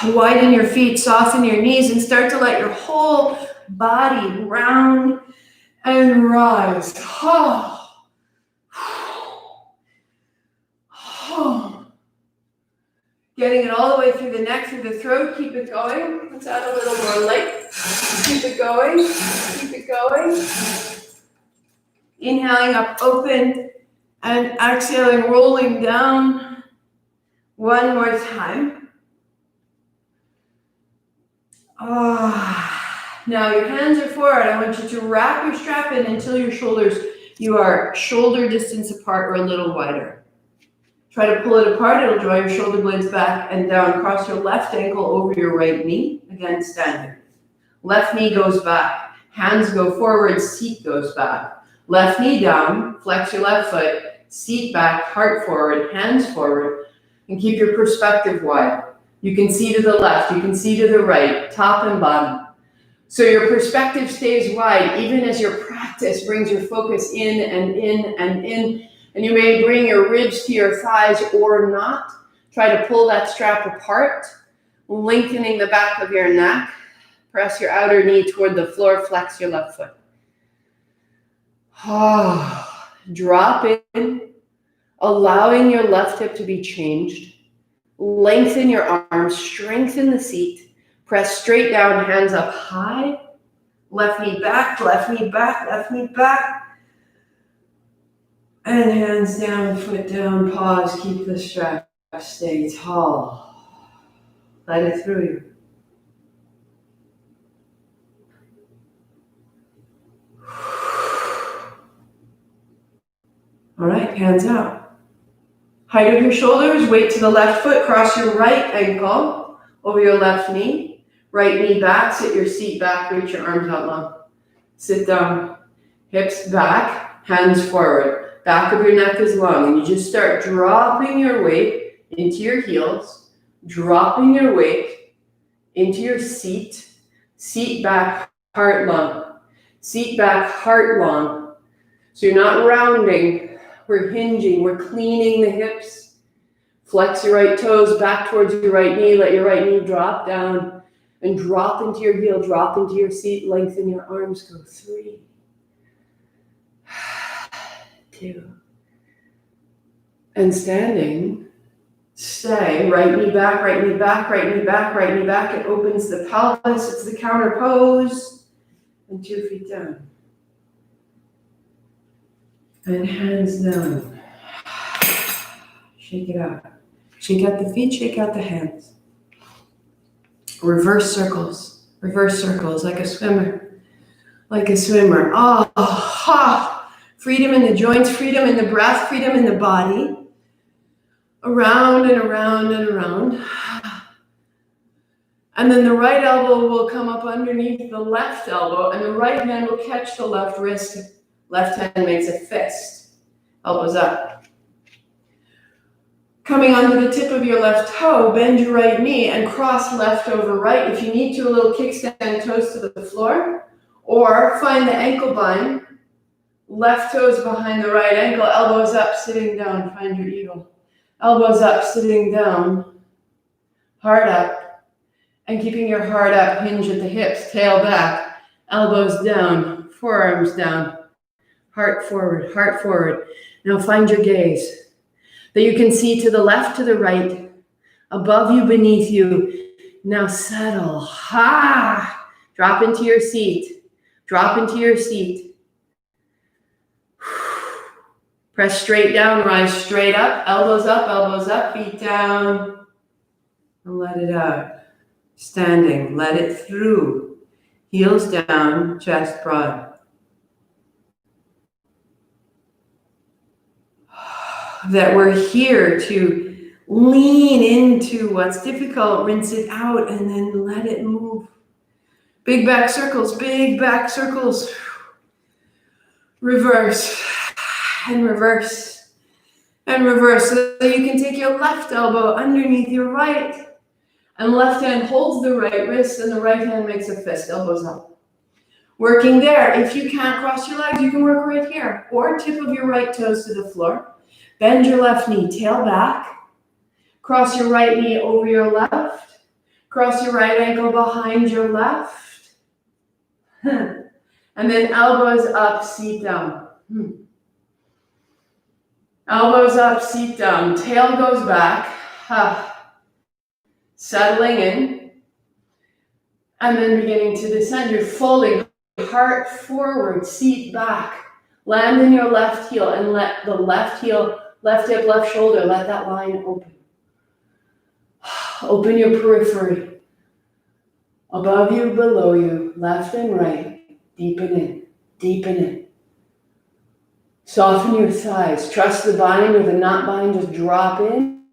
Widen your feet, soften your knees, and start to let your whole body round and rise. Getting it all the way through the neck, through the throat. Keep it going. Let's add a little more light. Keep it going. Keep it going. Inhaling up, open, and exhaling, rolling down. One more time. Now your hands are forward. I want you to wrap your strap in until your shoulders, you are shoulder distance apart or a little wider. Try to pull it apart. It'll draw your shoulder blades back and down. Cross your left ankle over your right knee. Again, standing. Left knee goes back. Hands go forward. Seat goes back. Left knee down. Flex your left foot. Seat back. Heart forward. Hands forward. And keep your perspective wide. You can see to the left. You can see to the right. Top and bottom. So your perspective stays wide, even as your practice brings your focus in and in and in. And you may bring your ribs to your thighs or not. Try to pull that strap apart, lengthening the back of your neck. Press your outer knee toward the floor. Flex your left foot. Drop in, allowing your left hip to be changed. Lengthen your arms, strengthen the seat. Press straight down, hands up high. Left knee back, left knee back, left knee back. And hands down, foot down, pause, keep the strap, stay tall. Let it through you. All right, hands out. Height of your shoulders, weight to the left foot, cross your right ankle over your left knee. Right knee back, sit your seat back, reach your arms out long. Sit down, hips back, hands forward. Back of your neck is long, and you just start dropping your weight into your heels, dropping your weight into your seat. Seat back, heart long. Seat back, heart long. So you're not rounding. We're hinging, we're cleaning the hips. Flex your right toes back towards your right knee. Let your right knee drop down and drop into your heel, drop into your seat. Lengthen your arms, go 3, 2. And standing, stay. Right knee back, right knee back, right knee back, right knee back. It opens the pelvis, it's the counter pose. And 2 feet down. And hands down. Shake it out. Shake out the feet, shake out the hands. Reverse circles like a swimmer. Like a swimmer. Freedom in the joints, freedom in the breath, freedom in the body. Around and around and around. And then the right elbow will come up underneath the left elbow, and the right hand will catch the left wrist. Left hand makes a fist. Elbows up. Coming onto the tip of your left toe, bend your right knee and cross left over right. If you need to, a little kickstand, toes to the floor. Or find the ankle bind. Left toes behind the right ankle, elbows up, sitting down. Find your eagle. Elbows up, sitting down. Heart up. And keeping your heart up, hinge at the hips, tail back. Elbows down, forearms down. Heart forward, heart forward. Now find your gaze. That you can see to the left, to the right, above you, beneath you. Now settle. Drop into your seat. Drop into your seat. Press straight down, rise straight up, elbows up, feet down. And let it out. Standing, let it through. Heels down, chest broad. That we're here to lean into what's difficult, rinse it out, and then let it move. Big back circles, big back circles. Reverse and reverse and reverse. So you can take your left elbow underneath your right, and left hand holds the right wrist, and the right hand makes a fist, elbows up. Working there. If you can't cross your legs, you can work right here, or tip of your right toes to the floor. Bend your left knee, tail back. Cross your right knee over your left. Cross your right ankle behind your left. And then elbows up, seat down. Elbows up, seat down. Tail goes back. Settling in. And then beginning to descend. You're folding heart forward, seat back. Land in your left heel and let the left heel, left hip, left shoulder, let that line open. Open your periphery. Above you, below you, left and right. Deepen in, deepen in. Soften your thighs. Trust the bind or the not bind. Just drop in,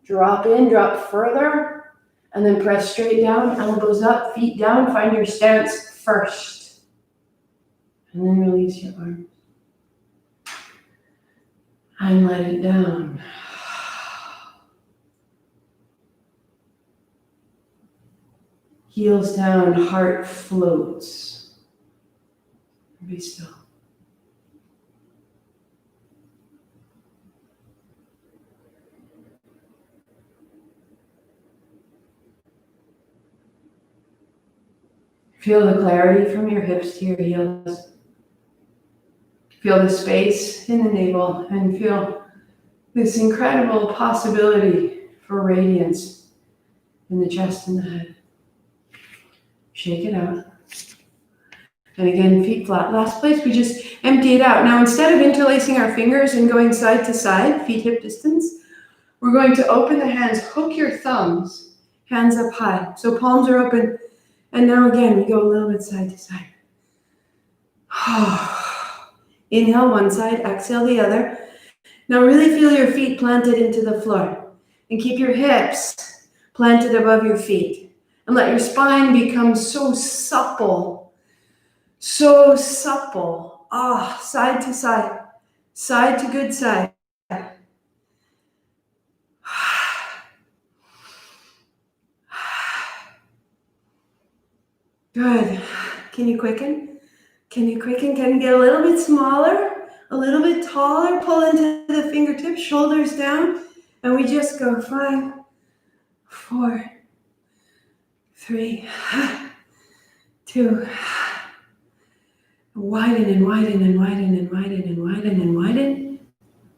drop further. And then press straight down, elbows up, feet down. Find your stance first. And then release your arms. And let it down. Heels down, heart floats. Be still. Feel the clarity from your hips to your heels. Feel the space in the navel and feel this incredible possibility for radiance in the chest and the head. Shake it out. And again, feet flat. Last place, we just empty it out. Now, instead of interlacing our fingers and going side to side, feet hip distance, we're going to open the hands, hook your thumbs, hands up high. So palms are open. And now again, we go a little bit side to side. Inhale one side, exhale the other. Now really feel your feet planted into the floor. And keep your hips planted above your feet. And let your spine become so supple. So supple. Side to side. Side to good side. Good. Can you quicken? Can you quicken? Can you get a little bit smaller? A little bit taller? Pull into the fingertips, shoulders down. And we just go 5, 4, 3, 2. Widen and widen and widen and widen and widen and widen.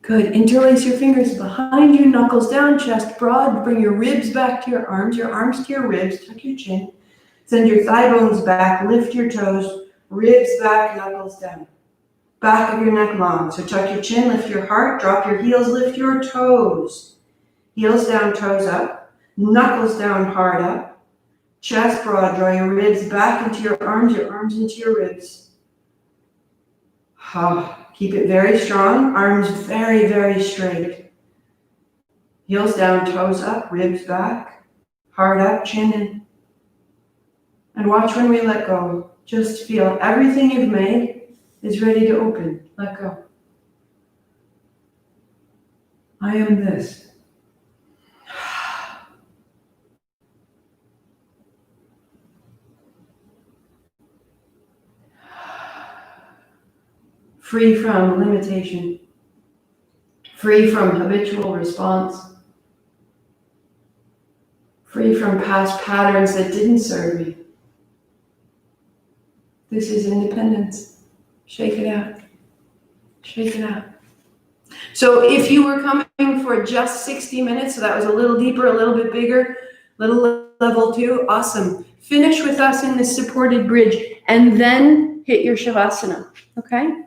Good. Interlace your fingers behind you, knuckles down, chest broad. Bring your ribs back to your arms to your ribs. Tuck your chin. Send your thigh bones back, lift your toes, ribs back, knuckles down. Back of your neck long. So tuck your chin, lift your heart, drop your heels, lift your toes. Heels down, toes up, knuckles down, hard up. Chest broad, draw your ribs back into your arms into your ribs. Keep it very strong, arms very, very straight. Heels down, toes up, ribs back, hard up, chin in. And watch when we let go. Just feel everything you've made is ready to open. Let go. I am this. Free from limitation. Free from habitual response. Free from past patterns that didn't serve you. This is independence. Shake it out. Shake it out. So if you were coming for just 60 minutes, so that was a little deeper, a little bit bigger, little level 2, awesome. Finish with us in this supported bridge, and then hit your Shavasana, okay?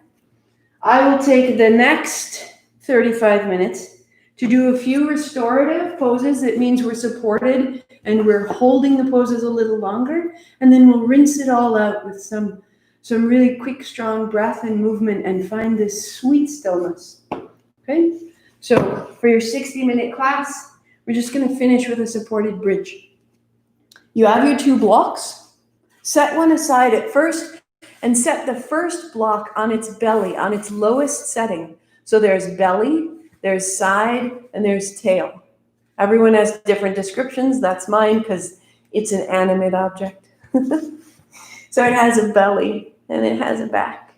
I will take the next 35 minutes to do a few restorative poses. That means we're supported and we're holding the poses a little longer, and then we'll rinse it all out with some really quick, strong breath and movement and find this sweet stillness, okay? So for your 60-minute class, we're just gonna finish with a supported bridge. You have your 2 blocks. Set one aside at first and set the first block on its belly, on its lowest setting. So there's belly, there's side, and there's tail. Everyone has different descriptions. That's mine because it's an animate object. So it has a belly and it has a back.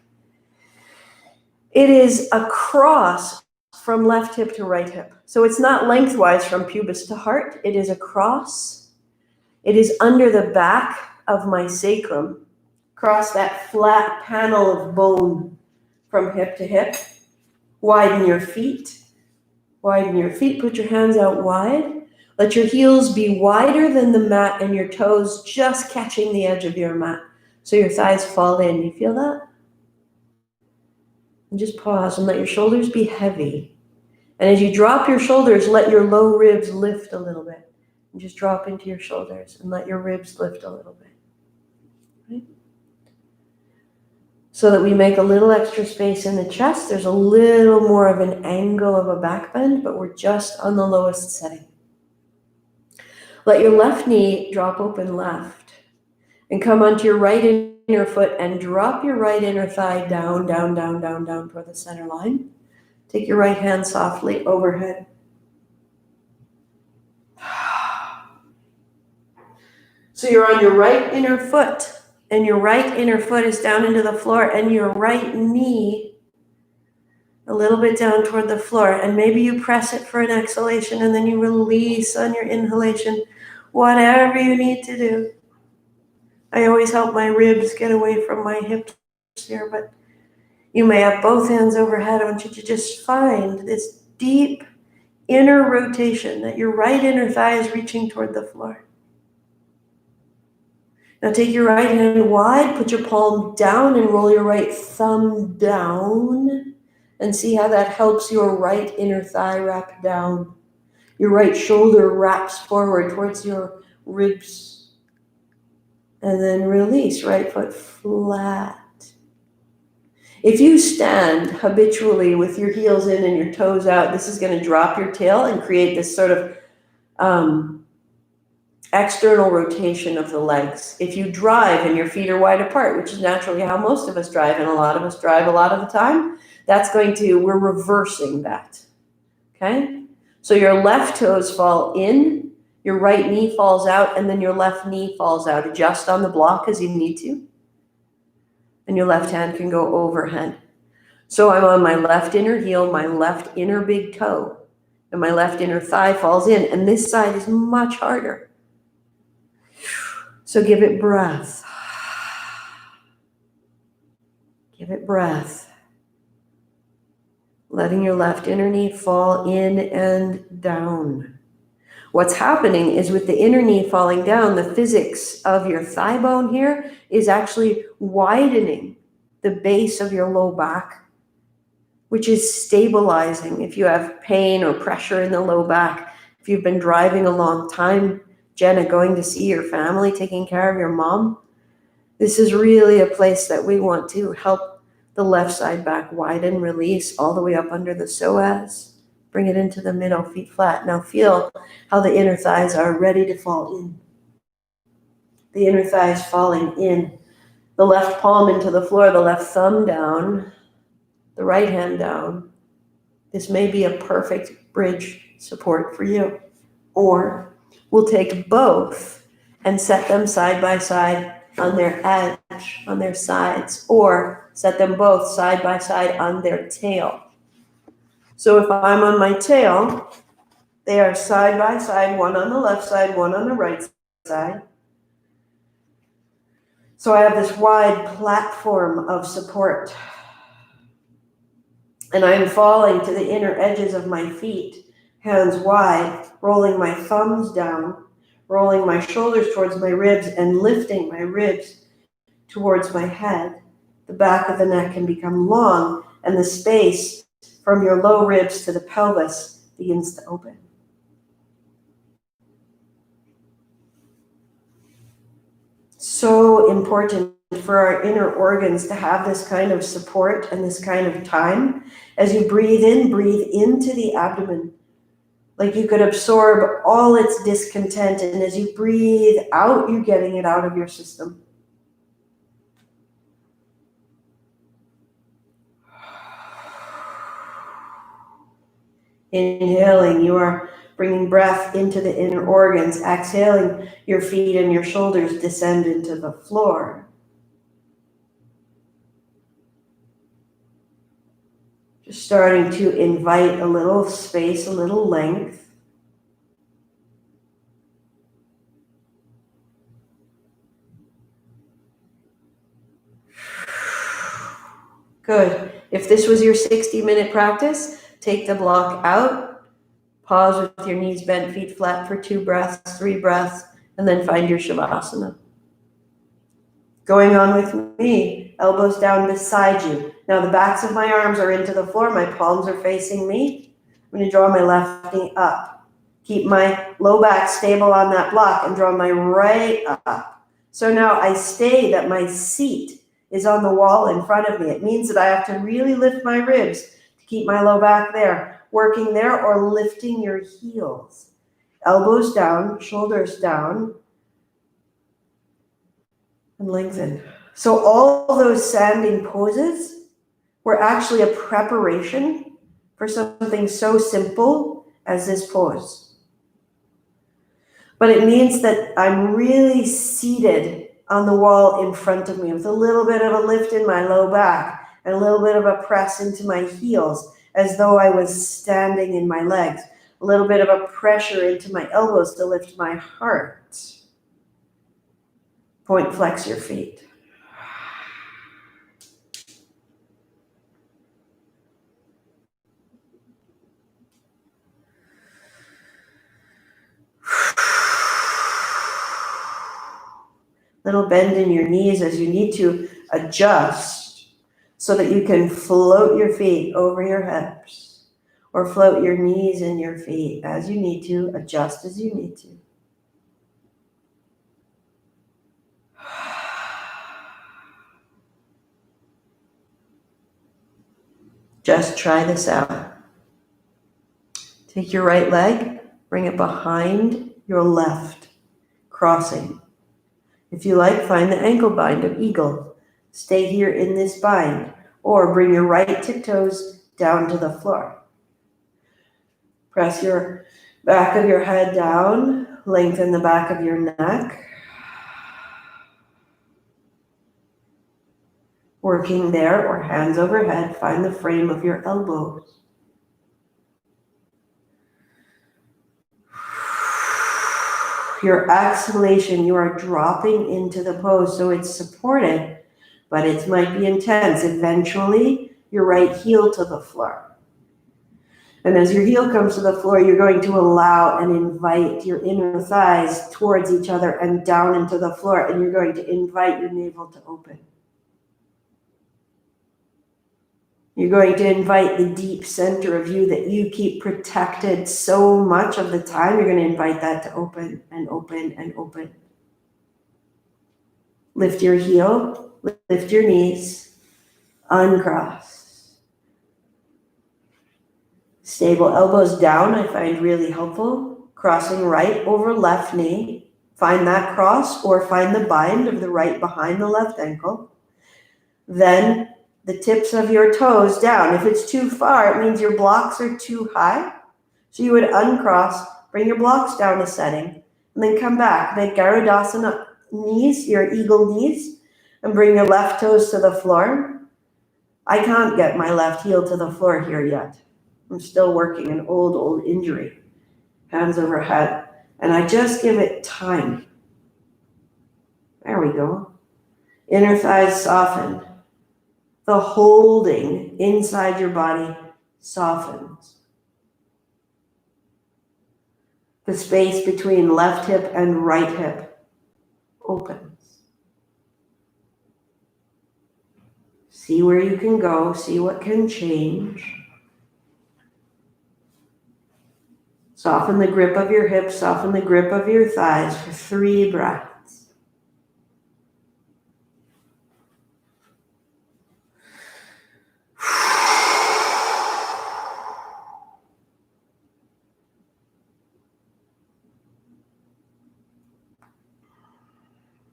It is a cross from left hip to right hip. So it's not lengthwise from pubis to heart. It is a cross. It is under the back of my sacrum, across that flat panel of bone from hip to hip. Widen your feet. Widen your feet. Put your hands out wide. Let your heels be wider than the mat and your toes just catching the edge of your mat. So your thighs fall in. You feel that? And just pause and let your shoulders be heavy. And as you drop your shoulders, let your low ribs lift a little bit. And just drop into your shoulders and let your ribs lift a little bit. Right? So that we make a little extra space in the chest. There's a little more of an angle of a back bend, but we're just on the lowest setting. Let your left knee drop open left and come onto your right inner foot and drop your right inner thigh down, down, down, down, down toward the center line. Take your right hand softly overhead. So you're on your right inner foot, and your right inner foot is down into the floor, and your right knee a little bit down toward the floor. And maybe you press it for an exhalation, and then you release on your inhalation, whatever you need to do. I always help my ribs get away from my hips here, but you may have both hands overhead. I want you to just find this deep inner rotation that your right inner thigh is reaching toward the floor. Now take your right hand wide, put your palm down and roll your right thumb down and see how that helps your right inner thigh wrap down. Your right shoulder wraps forward towards your ribs. And then release, right foot flat. If you stand habitually with your heels in and your toes out, this is going to drop your tail and create this sort of external rotation of the legs. If you drive and your feet are wide apart, which is naturally how most of us drive, and a lot of us drive a lot of the time, we're reversing that. Okay? So your left toes fall in, your right knee falls out, and then your left knee falls out. Adjust on the block as you need to. And your left hand can go overhead. So I'm on my left inner heel, my left inner big toe, and my left inner thigh falls in, and this side is much harder. So give it breath. Give it breath. Letting your left inner knee fall in and down. What's happening is with the inner knee falling down, the physics of your thigh bone here is actually widening the base of your low back, which is stabilizing. If you have pain or pressure in the low back, if you've been driving a long time, Jenna, going to see your family, taking care of your mom, this is really a place that we want to help the left side back widen, release all the way up under the psoas. Bring it into the middle, feet flat. Now feel how the inner thighs are ready to fall in. The inner thighs falling in. The left palm into the floor, the left thumb down, the right hand down. This may be a perfect bridge support for you. Or we'll take both and set them side by side on their edge, on their sides, or set them both side by side on their tail. So if I'm on my tail, they are side by side, one on the left side, one on the right side. So I have this wide platform of support. And I'm falling to the inner edges of my feet, hands wide, rolling my thumbs down, rolling my shoulders towards my ribs and lifting my ribs towards my head. The back of the neck can become long, and the space from your low ribs to the pelvis begins to open. So important for our inner organs to have this kind of support and this kind of time. As you breathe in, breathe into the abdomen, like you could absorb all its discontent, and as you breathe out, you're getting it out of your system. Inhaling, you are bringing breath into the inner organs. Exhaling, your feet and your shoulders descend into the floor. Just starting to invite a little space, a little length. Good. If this was your 60-minute practice, take the block out, pause with your knees bent, feet flat for 2 breaths, 3 breaths, and then find your Shavasana. Going on with me, elbows down beside you. Now the backs of my arms are into the floor, my palms are facing me. I'm going to draw my left knee up. Keep my low back stable on that block and draw my right up. So now I stay that my seat is on the wall in front of me. It means that I have to really lift my ribs to keep my low back there, working there, or lifting your heels. Elbows down, shoulders down, and lengthen. So all those standing poses were actually a preparation for something so simple as this pose. But it means that I'm really seated on the wall in front of me with a little bit of a lift in my low back and a little bit of a press into my heels as though I was standing in my legs. A little bit of a pressure into my elbows to lift my heart. Point flex your feet. Little bend in your knees as you need to adjust so that you can float your feet over your hips or float your knees and your feet as you need to, adjust as you need to. Just try this out. Take your right leg, bring it behind your left, crossing. If you like, find the ankle bind of eagle. Stay here in this bind, or bring your right tiptoes down to the floor. Press your back of your head down, lengthen the back of your neck. Working there, or hands overhead, find the frame of your elbows. Your exhalation, you are dropping into the pose, so it's supported, but it might be intense. Eventually, your right heel to the floor. And as your heel comes to the floor, you're going to allow and invite your inner thighs towards each other and down into the floor, and you're going to invite your navel to open. You're going to invite the deep center of you that you keep protected so much of the time. You're going to invite that to open and open and open. Lift your heel, lift your knees, uncross. Stable elbows down, I find really helpful. Crossing right over left knee. Find that cross or find the bind of the right behind the left ankle. Then the tips of your toes down. If it's too far, it means your blocks are too high. So you would uncross, bring your blocks down a setting, and then come back. Make Garudasana knees, your eagle knees, and bring your left toes to the floor. I can't get my left heel to the floor here yet. I'm still working an old injury. Hands overhead. And I just give it time. There we go. Inner thighs soften. The holding inside your body softens. The space between left hip and right hip opens. See where you can go, see what can change. Soften the grip of your hips, soften the grip of your thighs for 3 breaths.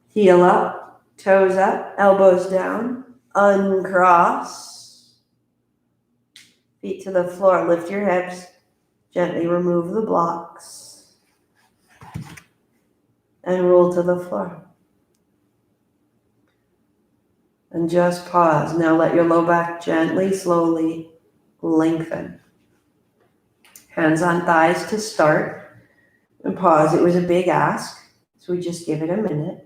Heel up, toes up, elbows down, uncross. Feet to the floor, lift your hips, gently remove the blocks, and roll to the floor. And just pause. Now let your low back gently, slowly lengthen. Hands on thighs to start. And pause. It was a big ask, so we just give it a minute.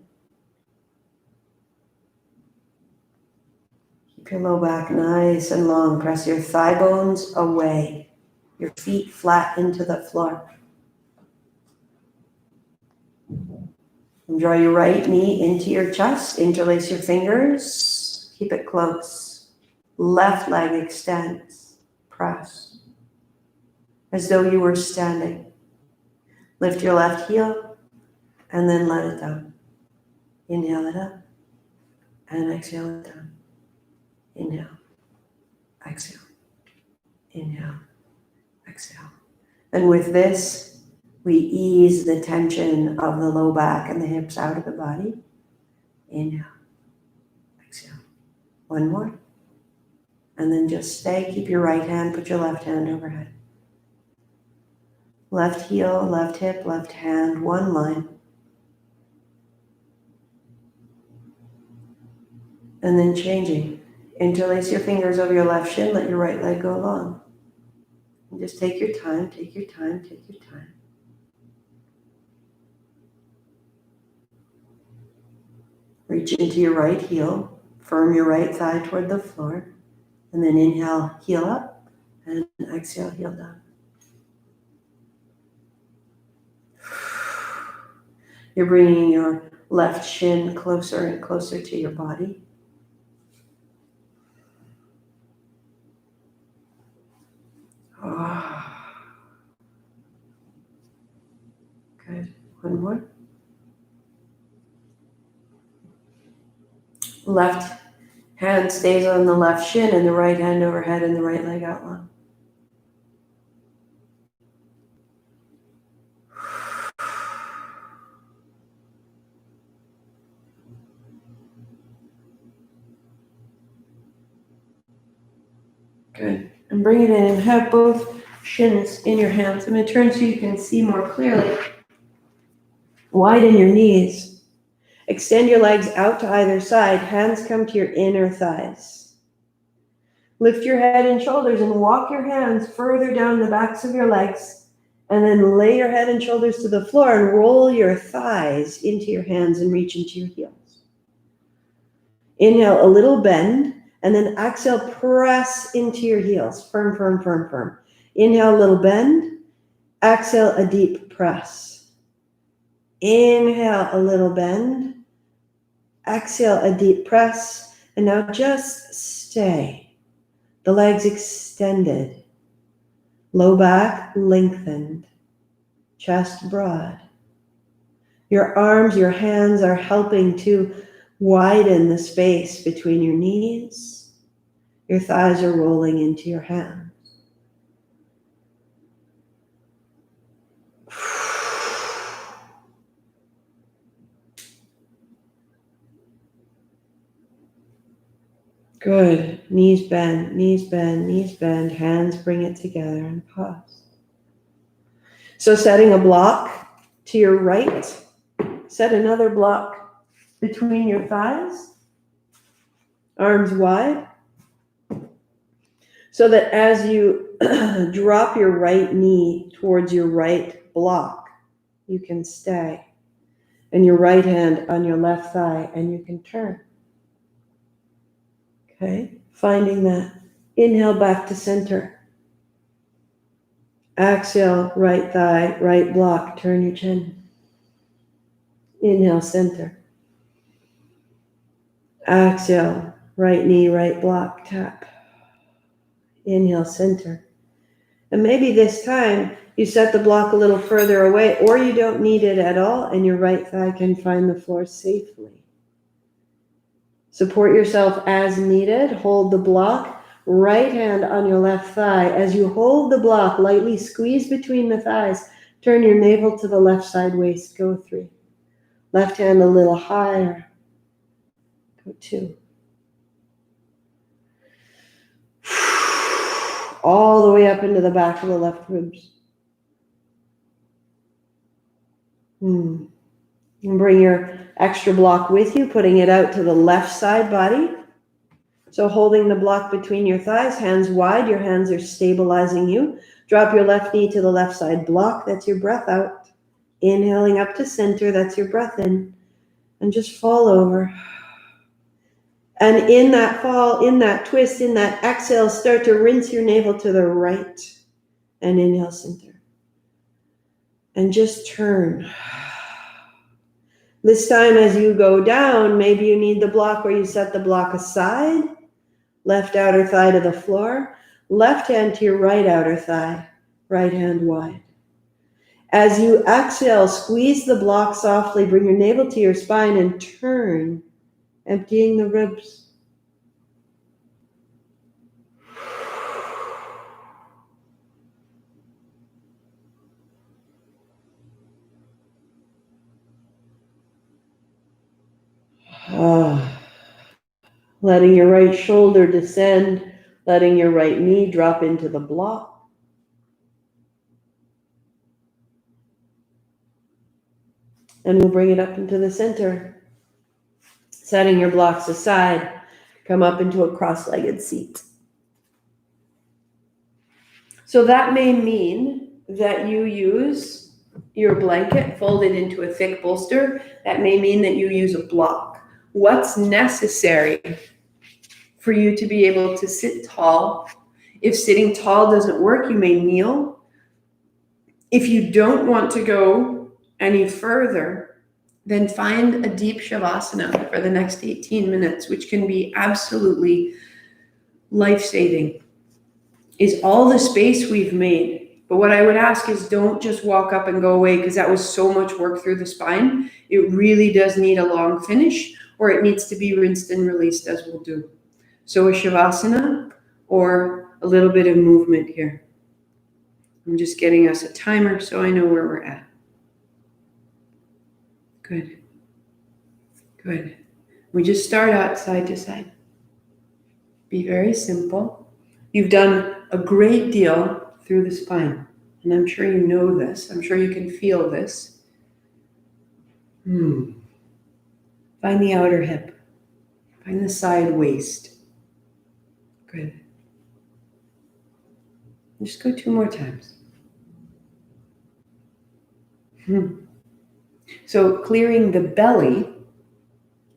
Keep your low back nice and long. Press your thigh bones away. Your feet flat into the floor. And draw your right knee into your chest. Interlace your fingers. Keep it close. Left leg extends. Press. As though you were standing. Lift your left heel and then let it down. Inhale it up and exhale it down. Inhale, exhale, inhale, exhale. And with this, we ease the tension of the low back and the hips out of the body. Inhale, exhale. One more. And then just stay. Keep your right hand, put your left hand overhead. Left heel, left hip, left hand, one line. And then changing. Interlace your fingers over your left shin, let your right leg go long. And just take your time, take your time, take your time. Reach into your right heel, firm your right thigh toward the floor, and then inhale, heel up, and exhale, heel down. You're bringing your left shin closer and closer to your body. Good. One more. Left hand stays on the left shin and the right hand overhead and the right leg out long. Good. And bring it in and have both shins in your hands. I'm going to turn so you can see more clearly. Widen your knees. Extend your legs out to either side. Hands come to your inner thighs. Lift your head and shoulders and walk your hands further down the backs of your legs. And then lay your head and shoulders to the floor and roll your thighs into your hands and reach into your heels. Inhale, a little bend. And then exhale, press into your heels. Firm, firm, firm, firm. Inhale, a little bend. Exhale, a deep press. Inhale, a little bend. Exhale, a deep press. And now just stay. The legs extended. Low back lengthened. Chest broad. Your arms, your hands are helping to widen the space between your knees. Your thighs are rolling into your hands. Good. Knees bend, knees bend, knees bend. Hands bring it together and pause. So setting a block to your right. Set another block between your thighs. Arms wide. So that as you drop your right knee towards your right block, you can stay. And your right hand on your left thigh, and you can turn. Okay, finding that. Inhale back to center. Exhale, right thigh, right block, turn your chin. Inhale, center. Exhale, right knee, right block, tap. Inhale, center. And maybe this time you set the block a little further away, or you don't need it at all, and your right thigh can find the floor safely. Support yourself as needed. Hold the block. Right hand on your left thigh. As you hold the block, lightly squeeze between the thighs. Turn your navel to the left side waist. Go 3. Left hand a little higher. Go 2. All the way up into the back of the left ribs. And bring your extra block with you, putting it out to the left side body. So holding the block between your thighs, hands wide, your hands are stabilizing you. Drop your left knee to the left side block, that's your breath out. Inhaling up to center, that's your breath in. And just fall over. And in that fall, in that twist, in that exhale, start to rinse your navel to the right. And inhale, center. And just turn. This time as you go down, maybe you need the block where you set the block aside. Left outer thigh to the floor. Left hand to your right outer thigh. Right hand wide. As you exhale, squeeze the block softly. Bring your navel to your spine and turn, emptying the ribs. Letting your right shoulder descend, letting your right knee drop into the block. And we'll bring it up into the center. Setting your blocks aside, come up into a cross-legged seat. So that may mean that you use your blanket folded into a thick bolster. That may mean that you use a block. What's necessary for you to be able to sit tall? If sitting tall doesn't work, you may kneel. If you don't want to go any further, then find a deep shavasana for the next 18 minutes, which can be absolutely life-saving. Is all the space we've made. But what I would ask is don't just walk up and go away, because that was so much work through the spine. It really does need a long finish, or it needs to be rinsed and released, as we'll do. So a shavasana or a little bit of movement here. I'm just getting us a timer so I know where we're at. Good. Good. We just start out side to side. Be very simple. You've done a great deal through the spine, and I'm sure you know this. I'm sure you can feel this. Find the outer hip. Find the side waist. Good. Just go 2 more times. So clearing the belly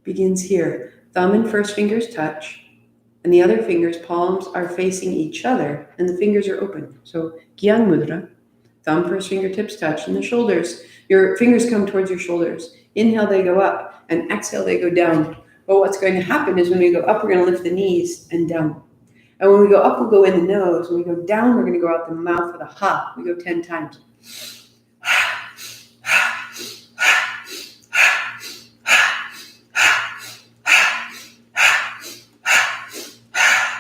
begins here. Thumb and first fingers touch, and the other fingers' palms are facing each other, and the fingers are open. So Gyan Mudra, thumb, first fingertips touch, and the shoulders. Your fingers come towards your shoulders. Inhale, they go up, and exhale, they go down. But what's going to happen is when we go up, we're going to lift the knees and down. And when we go up, we'll go in the nose. When we go down, we're going to go out the mouth with a ha. We go 10 times.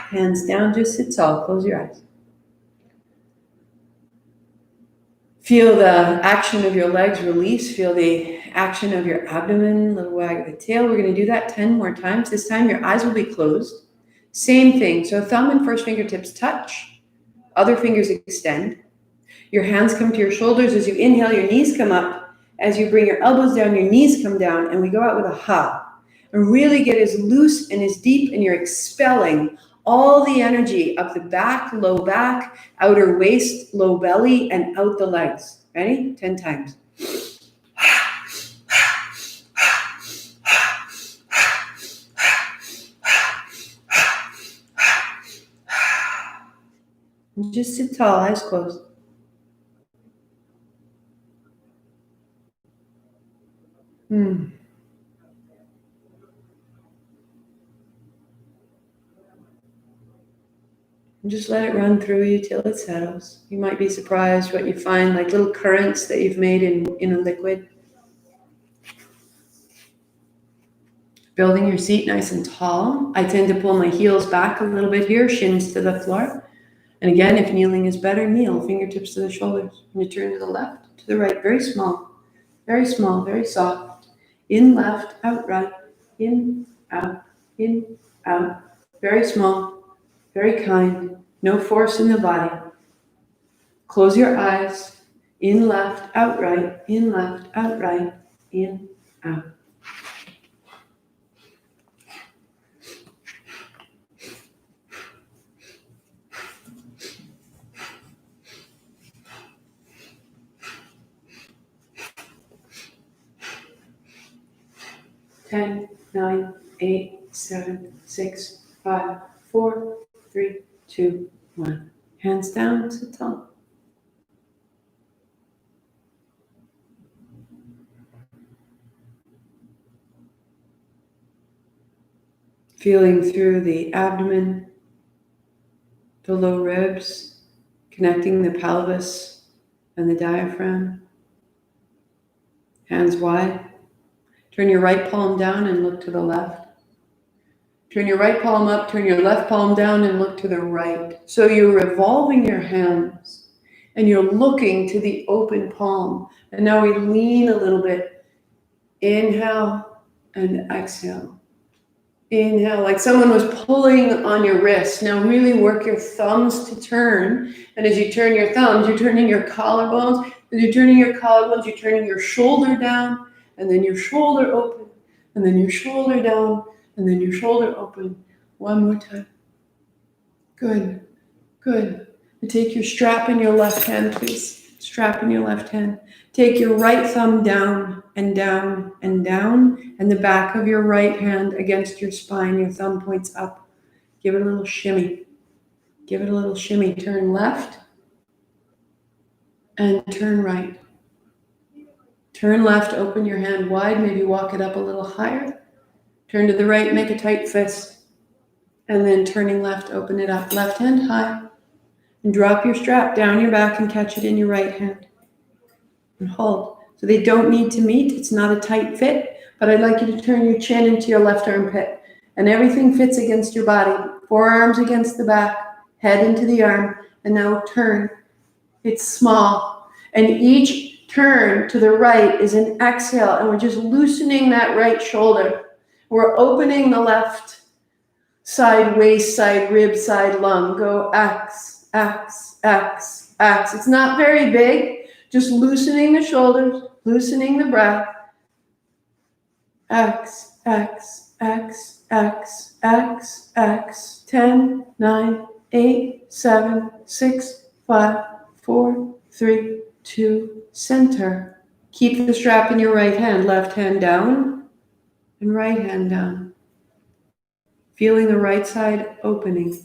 Hands down, just sit tall. Close your eyes. Feel the action of your legs release. Feel the action of your abdomen, little wag of the tail. We're going to do that 10 more times. This time your eyes will be closed. Same thing. So thumb and first fingertips touch. Other fingers extend. Your hands come to your shoulders. As you inhale, your knees come up. As you bring your elbows down, your knees come down. And we go out with a ha. And really get as loose and as deep, and you're expelling all the energy up the back, low back, outer waist, low belly, and out the legs. Ready? 10 times. Just sit tall, eyes closed. And just let it run through you till it settles. You might be surprised what you find, like little currents that you've made in a liquid. Building your seat nice and tall. I tend to pull my heels back a little bit here, shins to the floor. And again, if kneeling is better, kneel, fingertips to the shoulders. And you turn to the left, to the right, very small, very soft. In, left, out, right, in, out, very small, very kind, no force in the body. Close your eyes, in, left, out, right, in, left, out, right, in, out. Ten, 9, 8, 7, 6, 5, 4, 3, 2, 1. Hands down to tongue. Feeling through the abdomen, the low ribs, connecting the pelvis and the diaphragm. Hands wide. Turn your right palm down and look to the left. Turn your right palm up, turn your left palm down and look to the right. So you're revolving your hands and you're looking to the open palm. And now we lean a little bit. Inhale and exhale. Inhale, like someone was pulling on your wrist. Now really work your thumbs to turn. And as you turn your thumbs, you're turning your collarbones. As you're turning your collarbones, you're turning your shoulder down, and then your shoulder open, and then your shoulder down, and then your shoulder open. One more time. Good, good. And take your strap in your left hand, please. Strap in your left hand. Take your right thumb down and down and down, and the back of your right hand against your spine. Your thumb points up. Give it a little shimmy. Give it a little shimmy. Turn left and turn right. Turn left, open your hand wide, maybe walk it up a little higher. Turn to the right, make a tight fist. And then turning left, open it up. Left hand high. And drop your strap down your back and catch it in your right hand. And hold. So they don't need to meet. It's not a tight fit, but I'd like you to turn your chin into your left armpit. And everything fits against your body. Forearms against the back, head into the arm, and now turn. It's small. And each turn to the right is an exhale, and we're just loosening that right shoulder. We're opening the left side, waist side, rib side, lung. Go X, X, X, X. It's not very big. Just loosening the shoulders, loosening the breath. X, X, X, X, X, X. 10, 9, 8, 7, 6, 5, 4, 3, 2, center. Keep the strap in your right hand, left hand down and right hand down. Feeling the right side opening.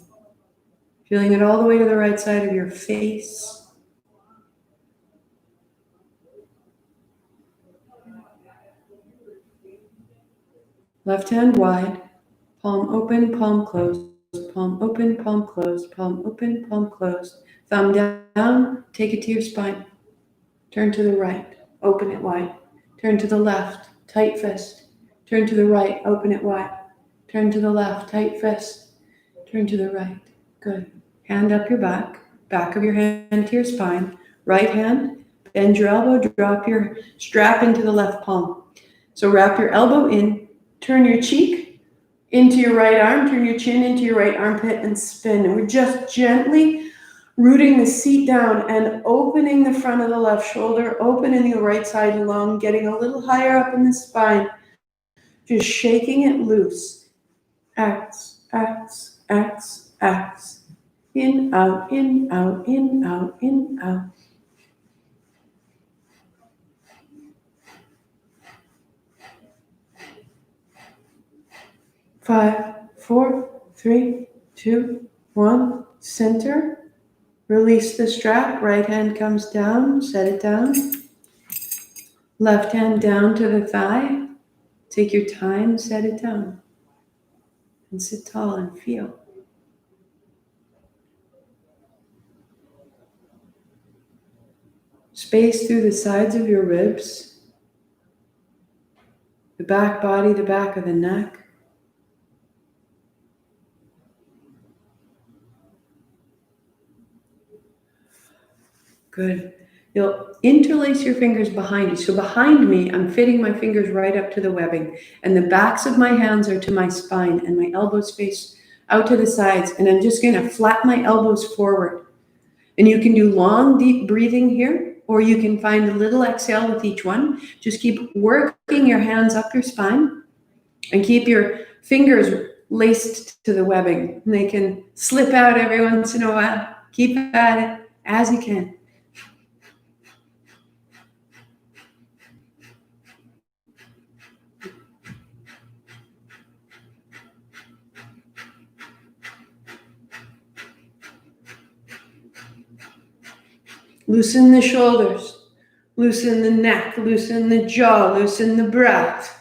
Feeling it all the way to the right side of your face. Left hand wide, palm open, palm closed, palm open, palm closed, palm open, palm closed. Thumb down, take it to your spine. Turn to the right, open it wide. Turn to the left, tight fist. Turn to the right, open it wide. Turn to the left, tight fist. Turn to the right. Good. Hand up your back, back of your hand to your spine. Right hand, bend your elbow, drop your strap into the left palm. So wrap your elbow in. Turn your cheek into your right arm, turn your chin into your right armpit and spin. And we're just gently rooting the seat down and opening the front of the left shoulder, opening the right side lung, getting a little higher up in the spine, just shaking it loose. X, X, X, X. In, out, in, out, in, out, in, out. Five, 4, 3, 2, 1. Center. Release the strap. Right hand comes down. Set it down. Left hand down to the thigh. Take your time, set it down. And sit tall and feel. Space through the sides of your ribs. The back body, the back of the neck. Good. You'll interlace your fingers behind you. So behind me, I'm fitting my fingers right up to the webbing. And the backs of my hands are to my spine and my elbows face out to the sides. And I'm just going to flap my elbows forward. And you can do long, deep breathing here, or you can find a little exhale with each one. Just keep working your hands up your spine and keep your fingers laced to the webbing. And they can slip out every once in a while. Keep at it as you can. Loosen the shoulders, loosen the neck, loosen the jaw, loosen the breath.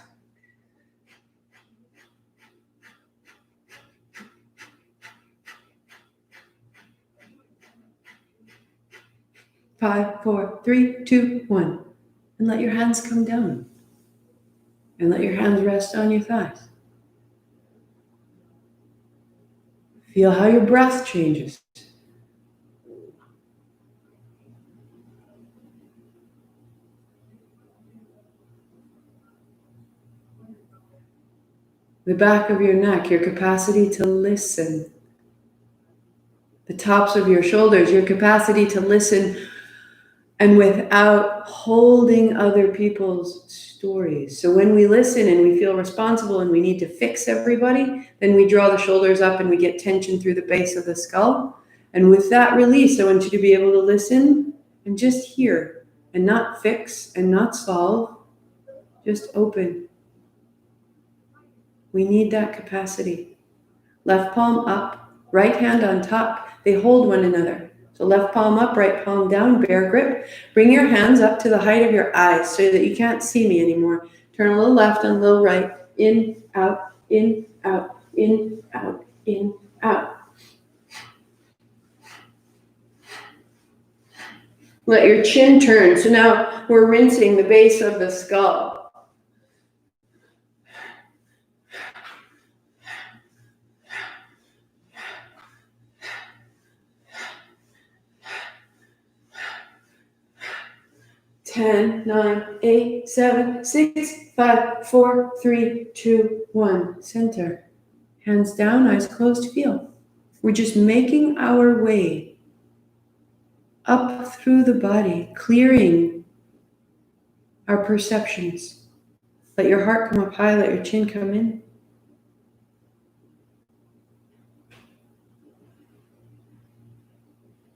Five, four, three, two, one. And let your hands come down. And let your hands rest on your thighs. Feel how your breath changes. The back of your neck, your capacity to listen. The tops of your shoulders, your capacity to listen and without holding other people's stories. So when we listen and we feel responsible and we need to fix everybody, then we draw the shoulders up and we get tension through the base of the skull. And with that release, I want you to be able to listen and just hear and not fix and not solve, just open. We need that capacity. Left palm up, right hand on top. They hold one another. So left palm up, right palm down, bear grip. Bring your hands up to the height of your eyes so that you can't see me anymore. Turn a little left and a little right. In, out, in, out, in, out, in, out. Let your chin turn. So now we're rinsing the base of the skull. Ten, 9, 8, 7, 6, 5, 4, 3, 2, 1. Center. Hands down, eyes closed, feel. We're just making our way up through the body, clearing our perceptions. Let your heart come up high, let your chin come in.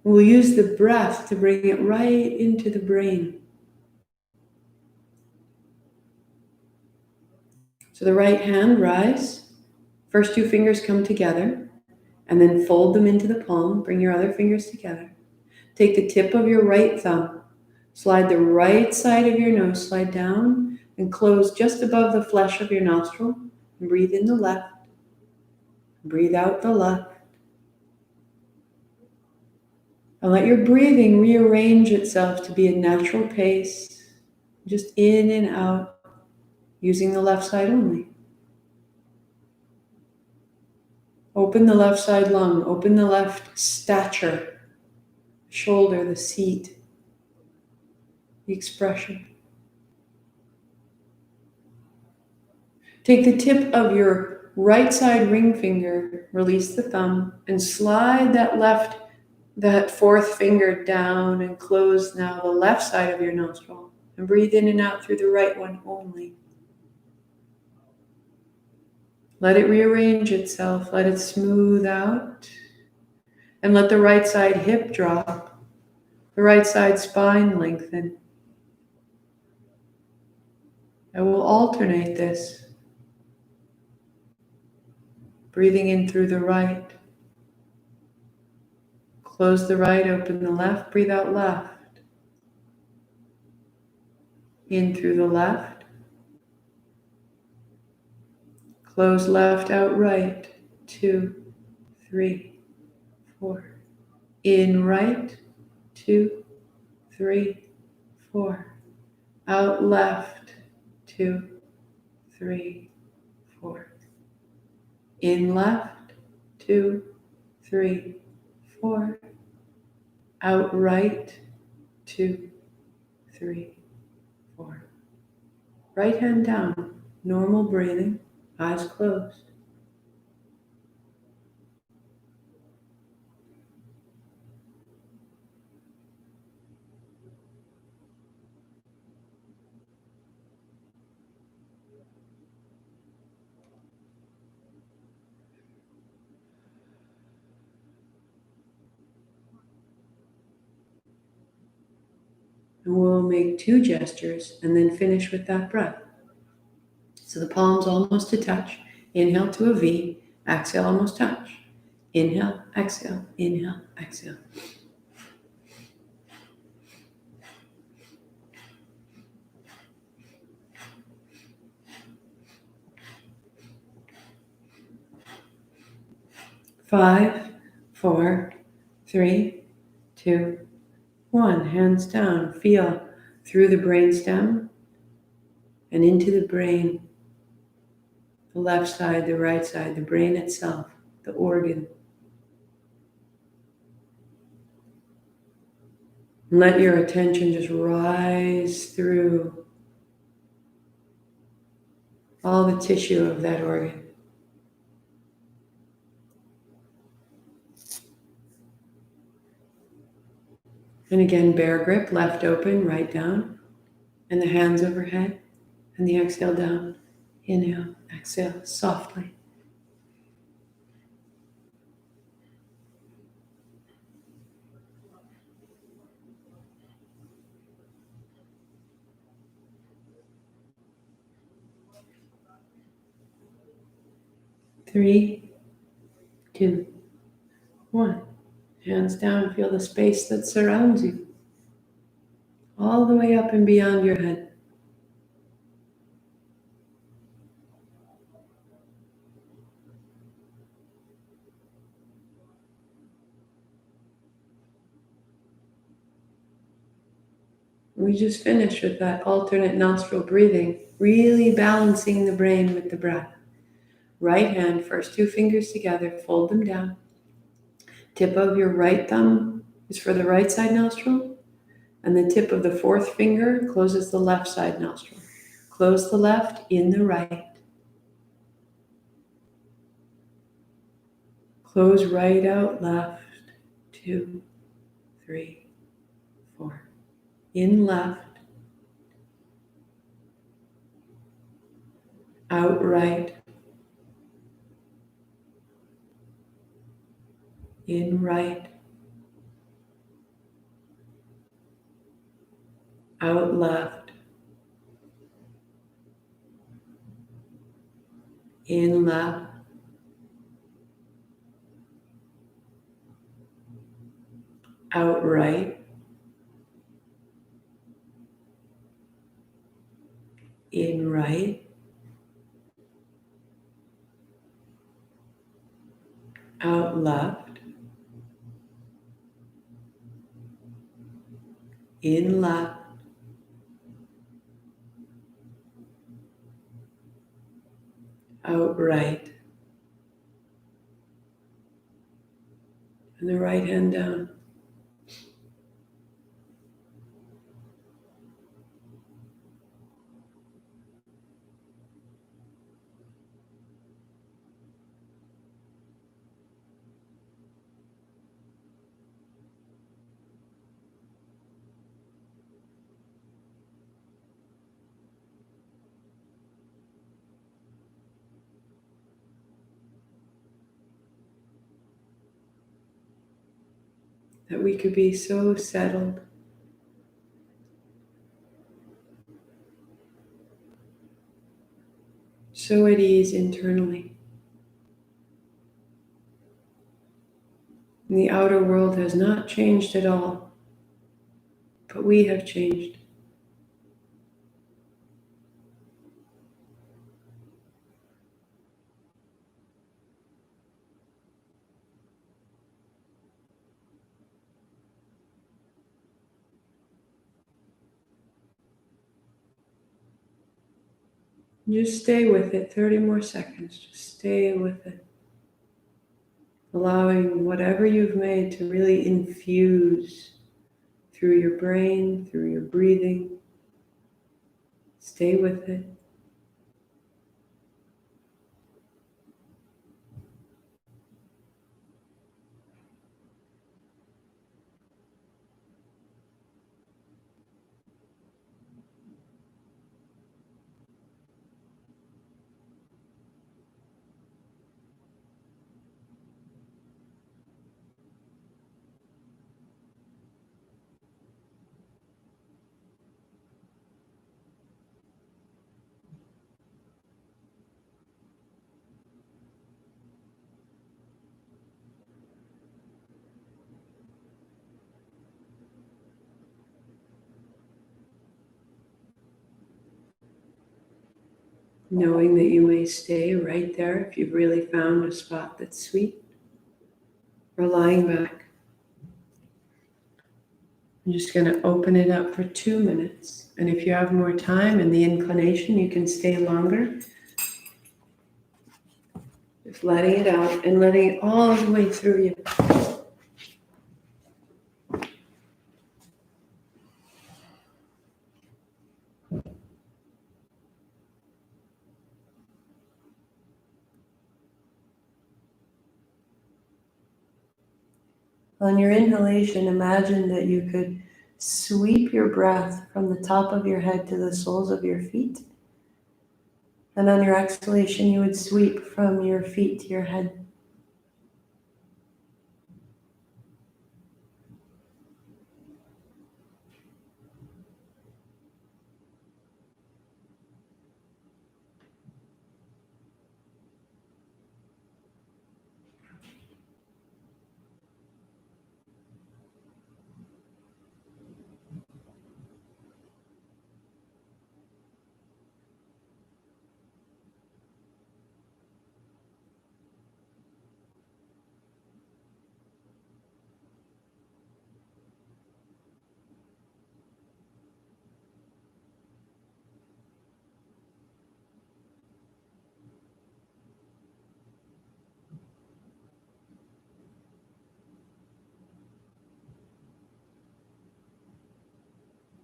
We'll use the breath to bring it right into the brain. So the right hand, rise. First two fingers come together and then fold them into the palm. Bring your other fingers together. Take the tip of your right thumb. Slide the right side of your nose, slide down and close just above the flesh of your nostril. And breathe in the left. Breathe out the left. And let your breathing rearrange itself to be a natural pace, just in and out, using the left side only. Open the left side lung, open the left stature, shoulder, the seat, the expression. Take the tip of your right side ring finger, release the thumb, and slide that fourth finger down and close now the left side of your nostril. And breathe in and out through the right one only. Let it rearrange itself. Let it smooth out. And let the right side hip drop. The right side spine lengthen. And we'll alternate this. Breathing in through the right. Close the right, open the left. Breathe out left. In through the left. Close left out right. 2, 3, 4. In right. 2, 3, 4. Out left. 2, 3, 4. In left. 2, 3, 4. Out right. 2, 3, 4. Right hand down. Normal breathing. Eyes closed. And we'll make 2 gestures and then finish with that breath. So the palms almost to touch. Inhale to a V. Exhale, almost touch. Inhale, exhale, inhale, exhale. Five, 4, 3, 2, 1. Hands down. Feel through the brainstem and into the brain. The left side, the right side, the brain itself, the organ. Let your attention just rise through all the tissue of that organ. And again, bear grip, left open, right down, and the hands overhead, and the exhale down. Inhale, exhale, softly. Three, 2, 1. Hands down, feel the space that surrounds you, all the way up and beyond your head. We just finished with that alternate nostril breathing, really balancing the brain with the breath. Right hand, first 2 fingers together, fold them down. Tip of your right thumb is for the right side nostril, and the tip of the 4th finger closes the left side nostril. Close the left, in the right. Close right out left. 2, 3, 4. In left. Out right. In right. Out left. In left. Out right. In right. Out left. In left. Out right. And the right hand down. That we could be so settled, so at ease internally. And the outer world has not changed at all, but we have changed. Just stay with it, 30 more seconds. Just stay with it. Allowing whatever you've made to really infuse through your brain, through your breathing. Stay with it. Knowing that you may stay right there if you've really found a spot that's sweet, or lying back. I'm just going to open it up for 2 minutes. And if you have more time and the inclination, you can stay longer. Just letting it out and letting it all the way through you. On your inhalation, imagine that you could sweep your breath from the top of your head to the soles of your feet. And on your exhalation, you would sweep from your feet to your head.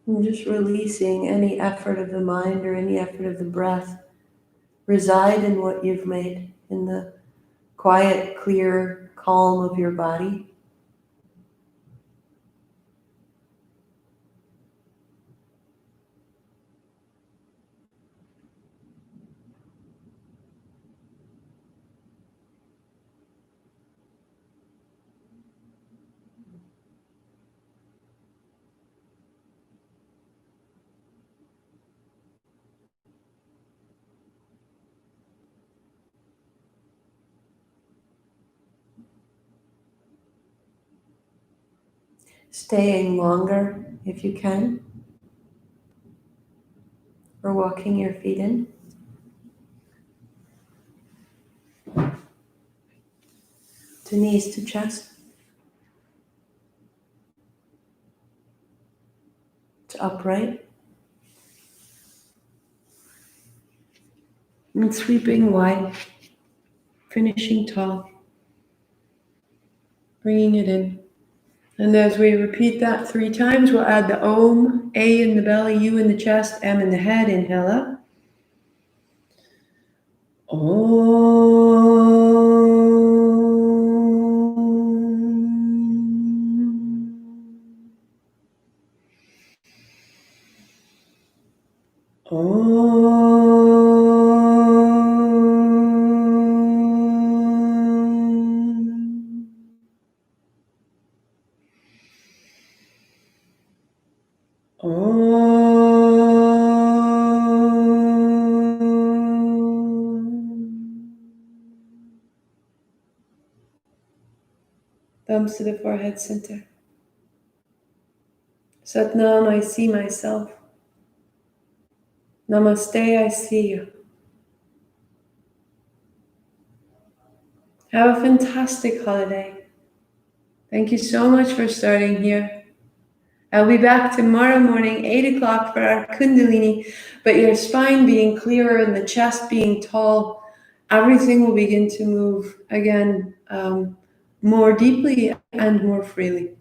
And just releasing any effort of the mind or any effort of the breath. Reside in what you've made, in the quiet, clear, calm of your body. Staying longer if you can, or walking your feet in. To knees to chest. To upright. And sweeping wide, finishing tall, bringing it in. And as we repeat that 3 times, we'll add the Om, A in the belly, U in the chest, M in the head. Inhale up. Thumbs to the forehead center. Satnam, I see myself. Namaste, I see you. Have a fantastic holiday. Thank you so much for starting here. I'll be back tomorrow morning, 8 o'clock for our kundalini, but your spine being clearer and the chest being tall, everything will begin to move again more deeply and more freely.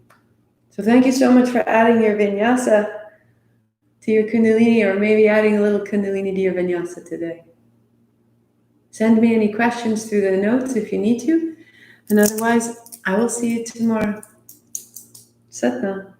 So thank you so much for adding your vinyasa to your kundalini, or maybe adding a little kundalini to your vinyasa today. Send me any questions through the notes if you need to, and otherwise I will see you tomorrow. Satnam.